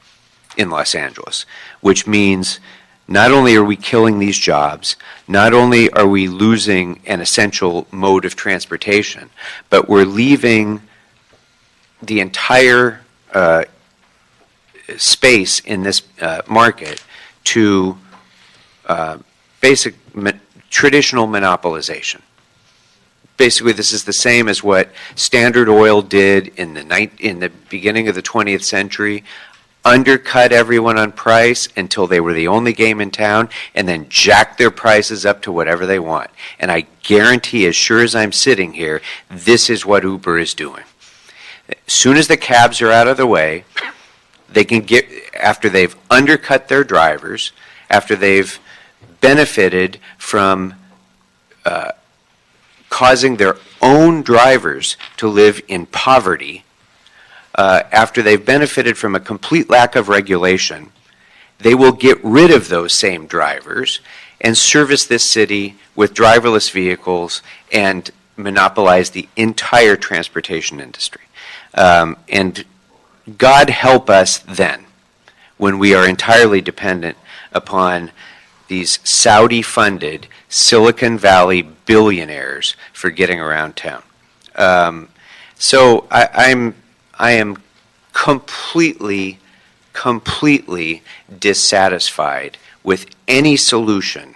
in Los Angeles, which means not only are we killing these jobs, not only are we losing an essential mode of transportation, but we're leaving the entire space in this market to basic traditional monopolization. Basically, this is the same as what Standard Oil did in the beginning of the 20th century, undercut everyone on price until they were the only game in town, and then jack their prices up to whatever they want. And I guarantee, as sure as I'm sitting here, this is what Uber is doing. As soon as the cabs are out of the way, they can get, after they've undercut their drivers, after they've benefited from causing their own drivers to live in poverty, after they've benefited from a complete lack of regulation, they will get rid of those same drivers and service this city with driverless vehicles and monopolize the entire transportation industry. And God help us then, when we are entirely dependent upon these Saudi-funded Silicon Valley billionaires for getting around town. So I am completely dissatisfied with any solution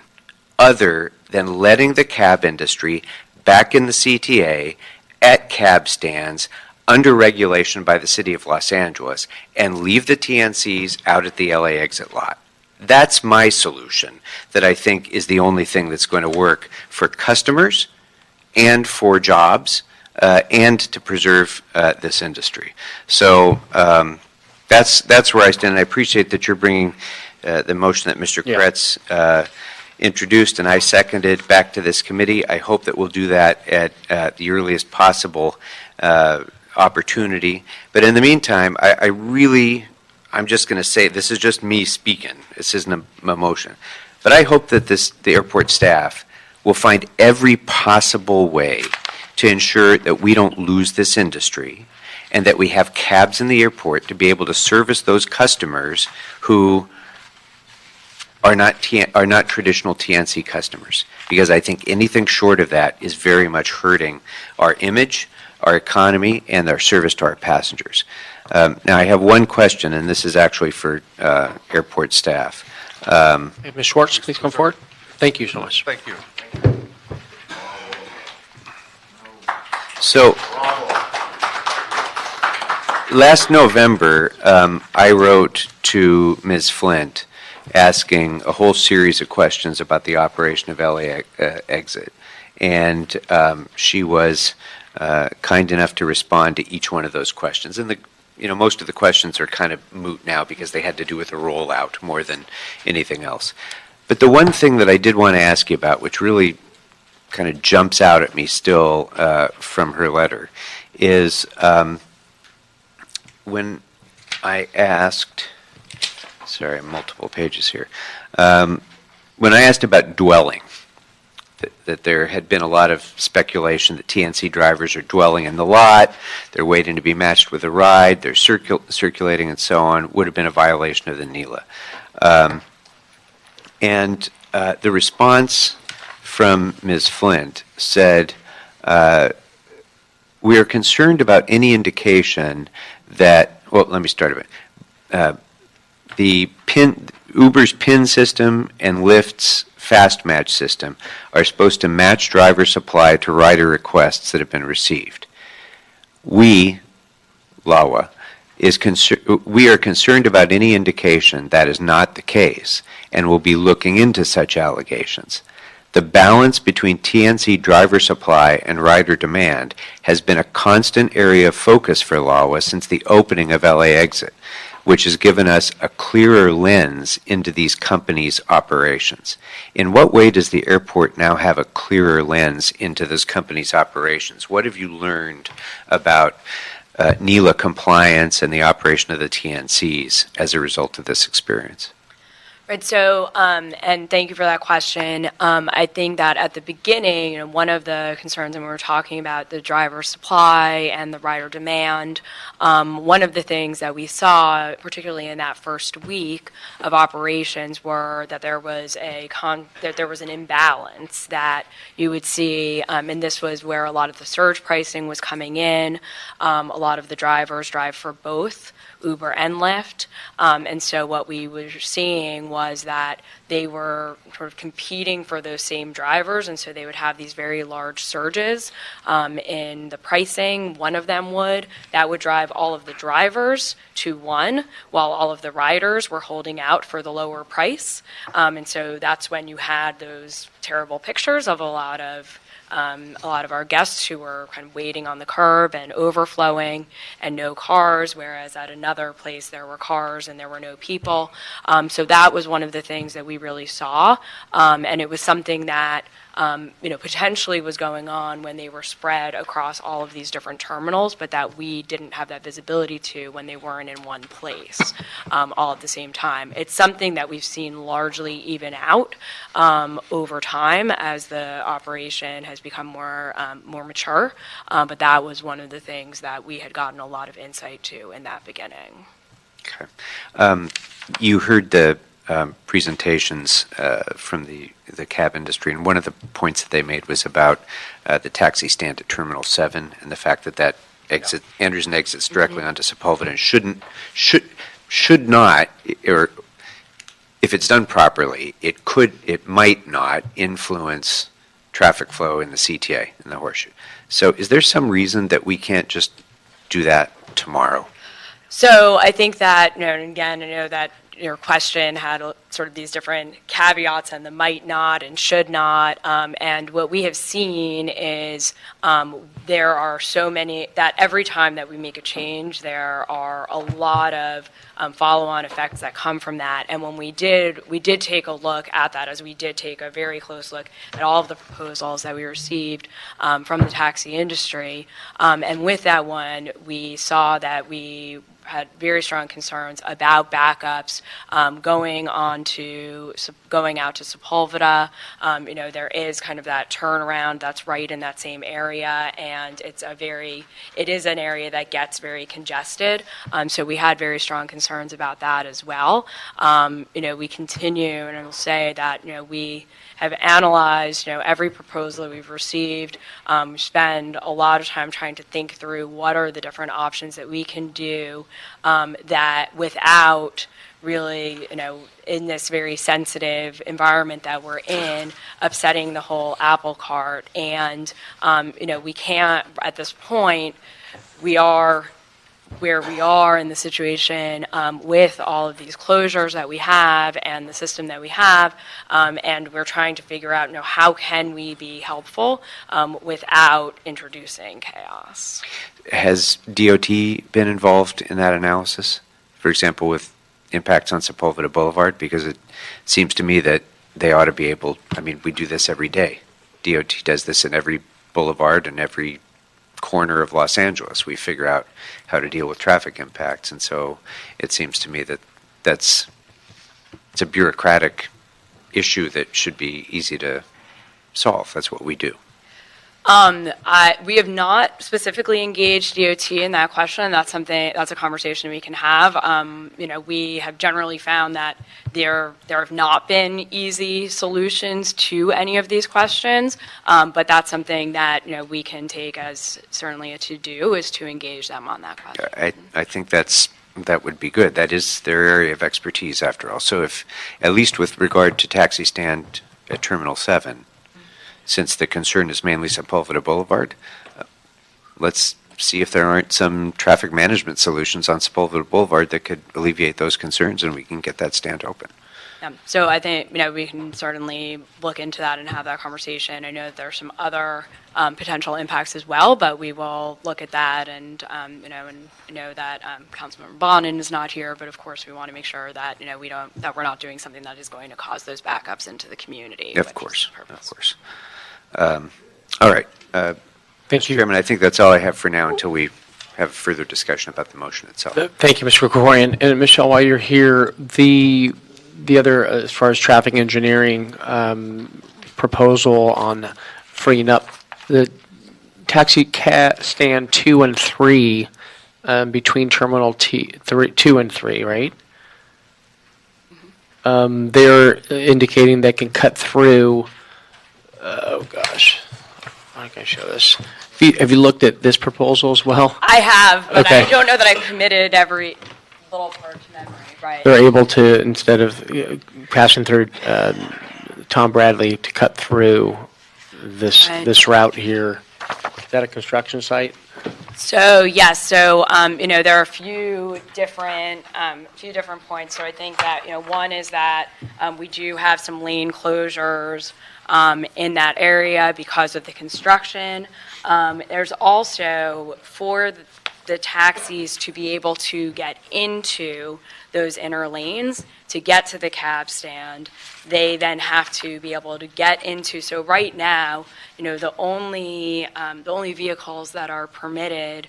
other than letting the cab industry back in the CTA at cab stands under regulation by the city of Los Angeles and leave the TNCs out at the LA exit lot. That's my solution that I think is the only thing that's going to work for customers and for jobs and to preserve this industry. So that's where I stand. And I appreciate that you're bringing the motion that Mr. Kretz introduced and I seconded back to this committee. I hope that we'll do that at the earliest possible opportunity. But in the meantime, I'm just going to say, this is just me speaking. This isn't a motion. But I hope that the airport staff will find every possible way to ensure that we don't lose this industry and that we have cabs in the airport to be able to service those customers who are not traditional TNC customers. Because I think anything short of that is very much hurting our image, our economy, and our service to our passengers. Now, I have one question, and this is actually for airport staff. Ms. Schwartz, please come forward. Thank you so much. Thank you. So, last November, I wrote to Ms. Flint asking a whole series of questions about the operation of LA Exit. And she was kind enough to respond to each one of those questions. And most of the questions are kind of moot now because they had to do with the rollout more than anything else. But the one thing that I did want to ask you about, which really kind of jumps out at me still from her letter, is when I asked, sorry, multiple pages here, when I asked about dwelling, that there had been a lot of speculation that TNC drivers are dwelling in the lot, they're waiting to be matched with a ride, they're circulating and so on, would have been a violation of the NELA. And the response from Ms. Flint said, we are concerned about any indication that, well, let me start a bit. Uber's PIN system and Lyft's Fast Match system are supposed to match driver supply to rider requests that have been received. We, LAWA, we are concerned about any indication that is not the case and will be looking into such allegations. The balance between TNC driver supply and rider demand has been a constant area of focus for LAWA since the opening of LA Exit, which has given us a clearer lens into these companies' operations. In what way does the airport now have a clearer lens into those companies' operations? What have you learned about NELA compliance and the operation of the TNCs as a result of this experience? Right. So, and thank you for that question. I think that at the beginning, one of the concerns when we were talking about the driver supply and the rider demand, one of the things that we saw, particularly in that first week of operations, were that there was an imbalance that you would see, and this was where a lot of the surge pricing was coming in. A lot of the drivers drive for both Uber and Lyft, and so what we were seeing was that they were sort of competing for those same drivers, and so they would have these very large surges in the pricing. One of them that would drive all of the drivers to one, while all of the riders were holding out for the lower price, and so that's when you had those terrible pictures of a lot of our guests who were kind of waiting on the curb and overflowing and no cars, whereas at another place there were cars and there were no people. So that was one of the things that we really saw, and it was something that potentially was going on when they were spread across all of these different terminals, but that we didn't have that visibility to when they weren't in one place all at the same time. It's something that we've seen largely even out over time as the operation has become more mature, but that was one of the things that we had gotten a lot of insight to in that beginning. Okay. You heard the presentations from the cab industry, and one of the points that they made was about the taxi stand at Terminal 7 and the fact that Anderson exits directly onto Sepulveda and should not, or if it's done properly, it might not influence traffic flow in the CTA, in the Horseshoe. So is there some reason that we can't just do that tomorrow? So I think that, and again, I know that your question had sort of these different caveats and the might not and should not. And what we have seen is there are so many that every time that we make a change, there are a lot of follow-on effects that come from that. And when we did take a look at that, as we did take a very close look at all of the proposals that we received from the taxi industry. And with that one, we saw that we had very strong concerns about backups going out to Sepulveda. There is kind of that turnaround that's right in that same area, and it is an area that gets very congested. So we had very strong concerns about that as well. We continue, and I will say that we have analyzed every proposal that we've received. We spend a lot of time trying to think through what are the different options that we can do that without really, in this very sensitive environment that we're in, upsetting the whole apple cart. And, we can't, at this point, we are where we are in the situation with all of these closures that we have and the system that we have, and we're trying to figure out, how can we be helpful without introducing chaos. Has DOT been involved in that analysis? For example, with impacts on Sepulveda Boulevard? Because it seems to me that they ought to be able, we do this every day. DOT does this in every boulevard and every corner of Los Angeles. We figure out how to deal with traffic impacts. And so it seems to me that it's a bureaucratic issue that should be easy to solve. That's what we do. We have not specifically engaged DOT in that question. That's a conversation we can have. We have generally found that there have not been easy solutions to any of these questions, but that's something that, we can take as certainly a to-do, is to engage them on that question. I think that would be good. That is their area of expertise, after all. So if, at least with regard to taxi stand at Terminal 7, since the concern is mainly Sepulveda Boulevard, let's see if there aren't some traffic management solutions on Sepulveda Boulevard that could alleviate those concerns, and we can get that stand open. So I think, we can certainly look into that and have that conversation. I know that there are some other potential impacts as well, but we will look at that. And, and know that Councilmember Bonin is not here, but of course we want to make sure that, that we're not doing something that is going to cause those backups into the community. Of course. All right. Thank you, Chairman. I think that's all I have for now until we have further discussion about the motion itself. Thank you, Mr. Krikorian. And Michelle, while you're here, the other, as far as traffic engineering proposal on freeing up the taxi stand 2 and 3 between Terminal 2 and 3, right? They're indicating they can cut through. Oh gosh, how can I show this? Have you looked at this proposal as well? I have, but Okay. I don't know that I've committed every little part to memory, right? They're able to, instead of passing through Tom Bradley, to cut through this route here. Is that a construction site? So yes, there are a few different points. So I think that one is that we do have some lane closures in that area because of the construction. There's also for the taxis to be able to get into those inner lanes to get to the cab stand, they then have to be able to get into. So right now, the only vehicles that are permitted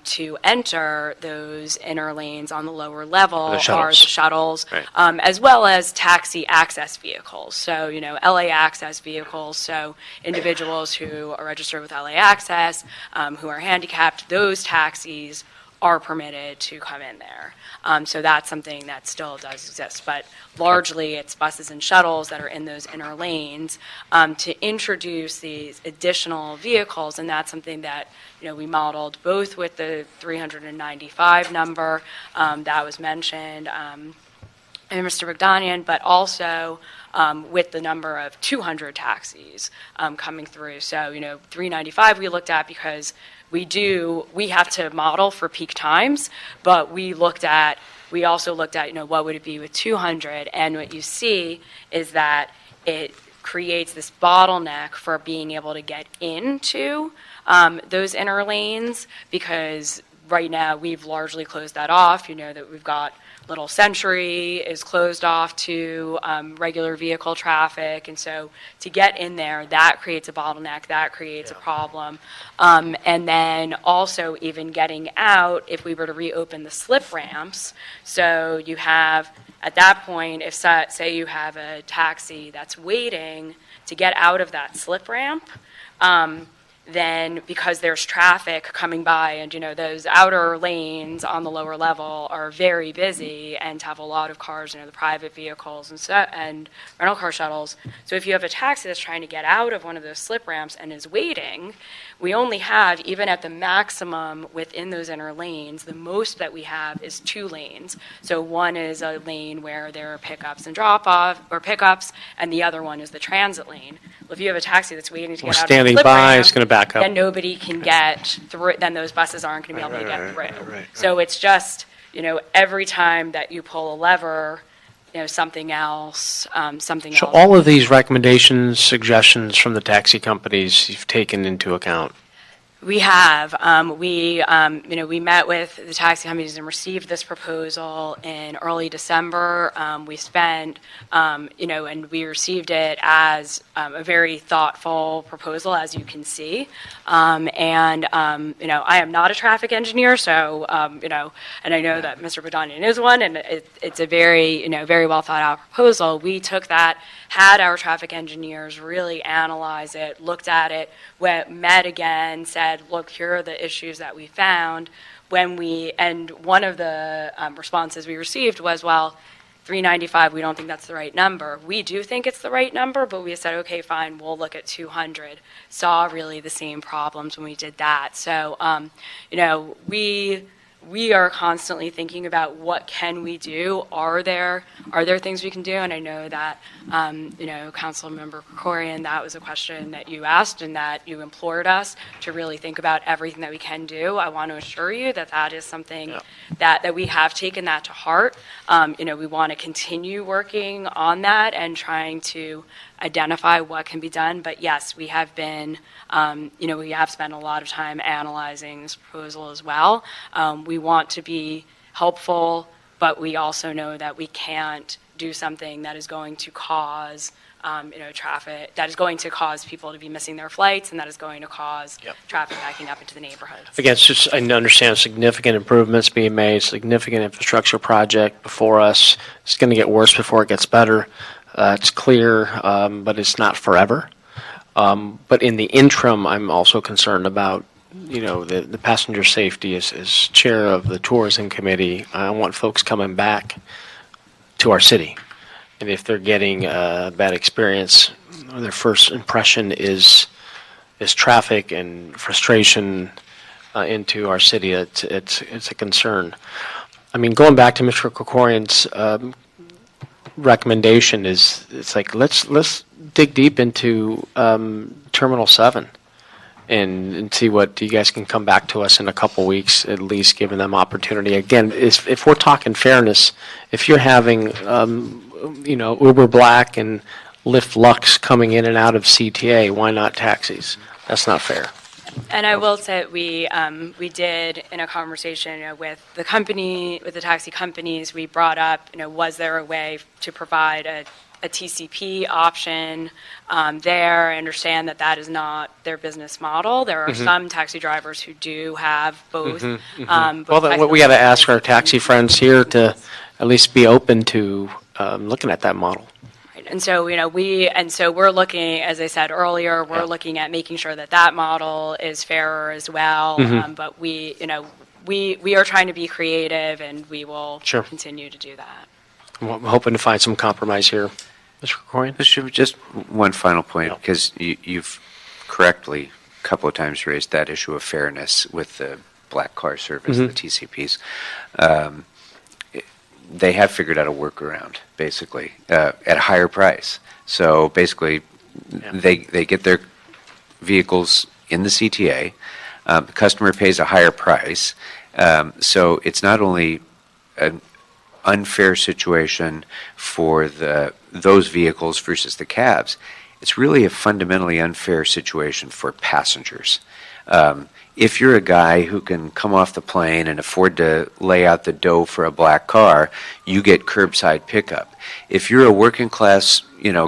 to enter those inner lanes on the lower level are the shuttles, right. As well as taxi access vehicles. So LA access vehicles. So individuals who are registered with LA Access, who are handicapped, those taxis are permitted to come in there. So that's something that still does exist, but largely it's buses and shuttles that are in those inner lanes to introduce these additional vehicles, and that's something that we modeled both with the 395 number that was mentioned and Mr. Bogdanian, but also with the number of 200 taxis coming through. So, 395 we looked at because we have to model for peak times, but we also looked at, what would it be with 200? And what you see is that it creates this bottleneck for being able to get into those inner lanes, because right now we've largely closed that off. That we've got Little Century is closed off to regular vehicle traffic, and so to get in there, that creates a bottleneck, that creates a problem. And then also even getting out, if we were to reopen the slip ramps, so you have, at that point, if say you have a taxi that's waiting to get out of that slip ramp, then because there's traffic coming by and, those outer lanes on the lower level are very busy and have a lot of cars, the private vehicles and rental car shuttles. So if you have a taxi that's trying to get out of one of those slip ramps and is waiting, we only have, even at the maximum within those inner lanes, the most that we have is 2 lanes. So one is a lane where there are pickups and drop-off, or pickups, and the other one is the transit lane. Well, if you have a taxi that's waiting to get out of the standing slip by, ramp, it's going to back up. then nobody can get through, then those buses aren't going to be able to get through. So it's just, every time that you pull a lever, something else. So all of these recommendations, suggestions from the taxi companies you've taken into account? We have. We met with the taxi companies and received this proposal in early December. We spent, and we received it as a very thoughtful proposal, as you can see. I am not a traffic engineer, so, and I know that Mr. Bogdanian is one, and it's a very, very well thought out proposal. We took that, had our traffic engineers really analyze it, looked at it, met again, said, look, here are the issues that we found. And one of the responses we received was, well, 395, we don't think that's the right number. We do think it's the right number, but we said, okay, fine, we'll look at 200. Saw really the same problems when we did that. So, we are constantly thinking about what can we do. Are there things we can do? And I know that, Councilmember Krikorian, that was a question that you asked and that you implored us to really think about everything that we can do. I want to assure you that that is something that we have taken that to heart. We want to continue working on that and trying to identify what can be done. But yes, we have been, we have spent a lot of time analyzing this proposal as well. We want to be helpful, but we also know that we can't do something that is going to cause, traffic, that is going to cause people to be missing their flights, and that is going to cause traffic backing up into the neighborhoods. Again, it's just, I understand significant improvements being made, significant infrastructure project before us. It's going to get worse before it gets better. It's clear, but it's not forever. But in the interim, I'm also concerned about, the passenger safety. As chair of the tourism committee, I want folks coming back to our city. And if they're getting a bad experience, their first impression is traffic and frustration into our city. It's a concern. I mean, going back to Mr. Krikorian's recommendation is, it's like, let's dig deep into Terminal 7 and see what you guys can come back to us in a couple weeks, at least giving them opportunity. Again, if we're talking fairness, if you're having Uber Black and Lyft Lux coming in and out of CTA, why not taxis? That's not fair. And I will say we did, in a conversation with the taxi companies, we brought up, was there a way to provide a TCP option there? I understand that is not their business model. There are some taxi drivers who do have both. Well, then we got to ask our taxi friends here to at least be open to looking at that model. And so, we're looking, as I said earlier, we're looking at making sure that model is fairer as well. But we are trying to be creative, and we will continue to do that. I'm hoping to find some compromise here. Mr. Krikorian? Just one final point, because you've correctly a couple of times raised that issue of fairness with the black car service, the TCPs. they have figured out a workaround, basically, at a higher price. So basically, they get their vehicles in the CTA. The customer pays a higher price. So it's not only an unfair situation for those vehicles versus the cabs, it's really a fundamentally unfair situation for passengers. If you're a guy who can come off the plane and afford to lay out the dough for a black car, you get curbside pickup. If you're a working class,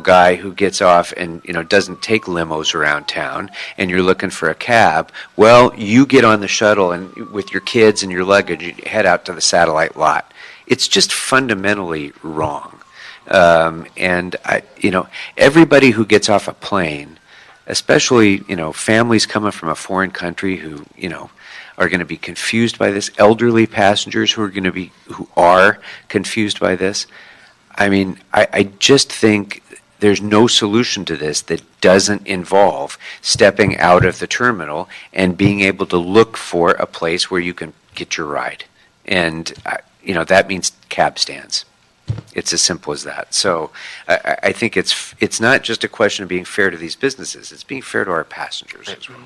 guy who gets off and, doesn't take limos around town and you're looking for a cab, well, you get on the shuttle and with your kids and your luggage, you head out to the satellite lot. It's just fundamentally wrong. Everybody who gets off a plane, especially, families coming from a foreign country who, are going to be confused by this, elderly passengers who are confused by this. I mean, I just think there's no solution to this that doesn't involve stepping out of the terminal and being able to look for a place where you can get your ride. And, that means cab stands. It's as simple as that. So I think it's not just a question of being fair to these businesses. It's being fair to our passengers as well.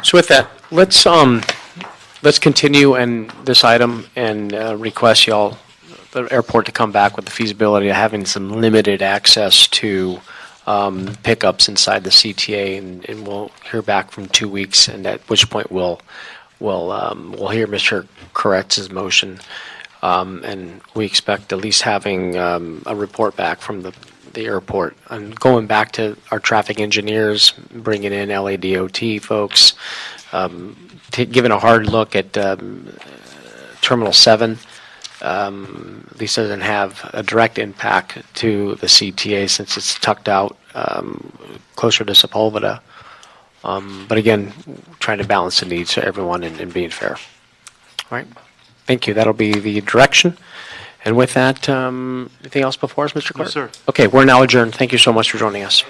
So with that, let's continue and this item and request y'all, the airport, to come back with the feasibility of having some limited access to pickups inside the CTA, and we'll hear back from 2 weeks, and at which point we'll hear Mr. Corretz's motion. And we expect at least having a report back from the airport. And going back to our traffic engineers, bringing in LADOT folks, giving a hard look at Terminal 7. This doesn't have a direct impact to the CTA since it's tucked out closer to Sepulveda. But again, trying to balance the needs of everyone and being fair. All right. Thank you. That'll be the direction. And with that, anything else before us, Mr. Clerk? No, sir. Okay, we're now adjourned. Thank you so much for joining us.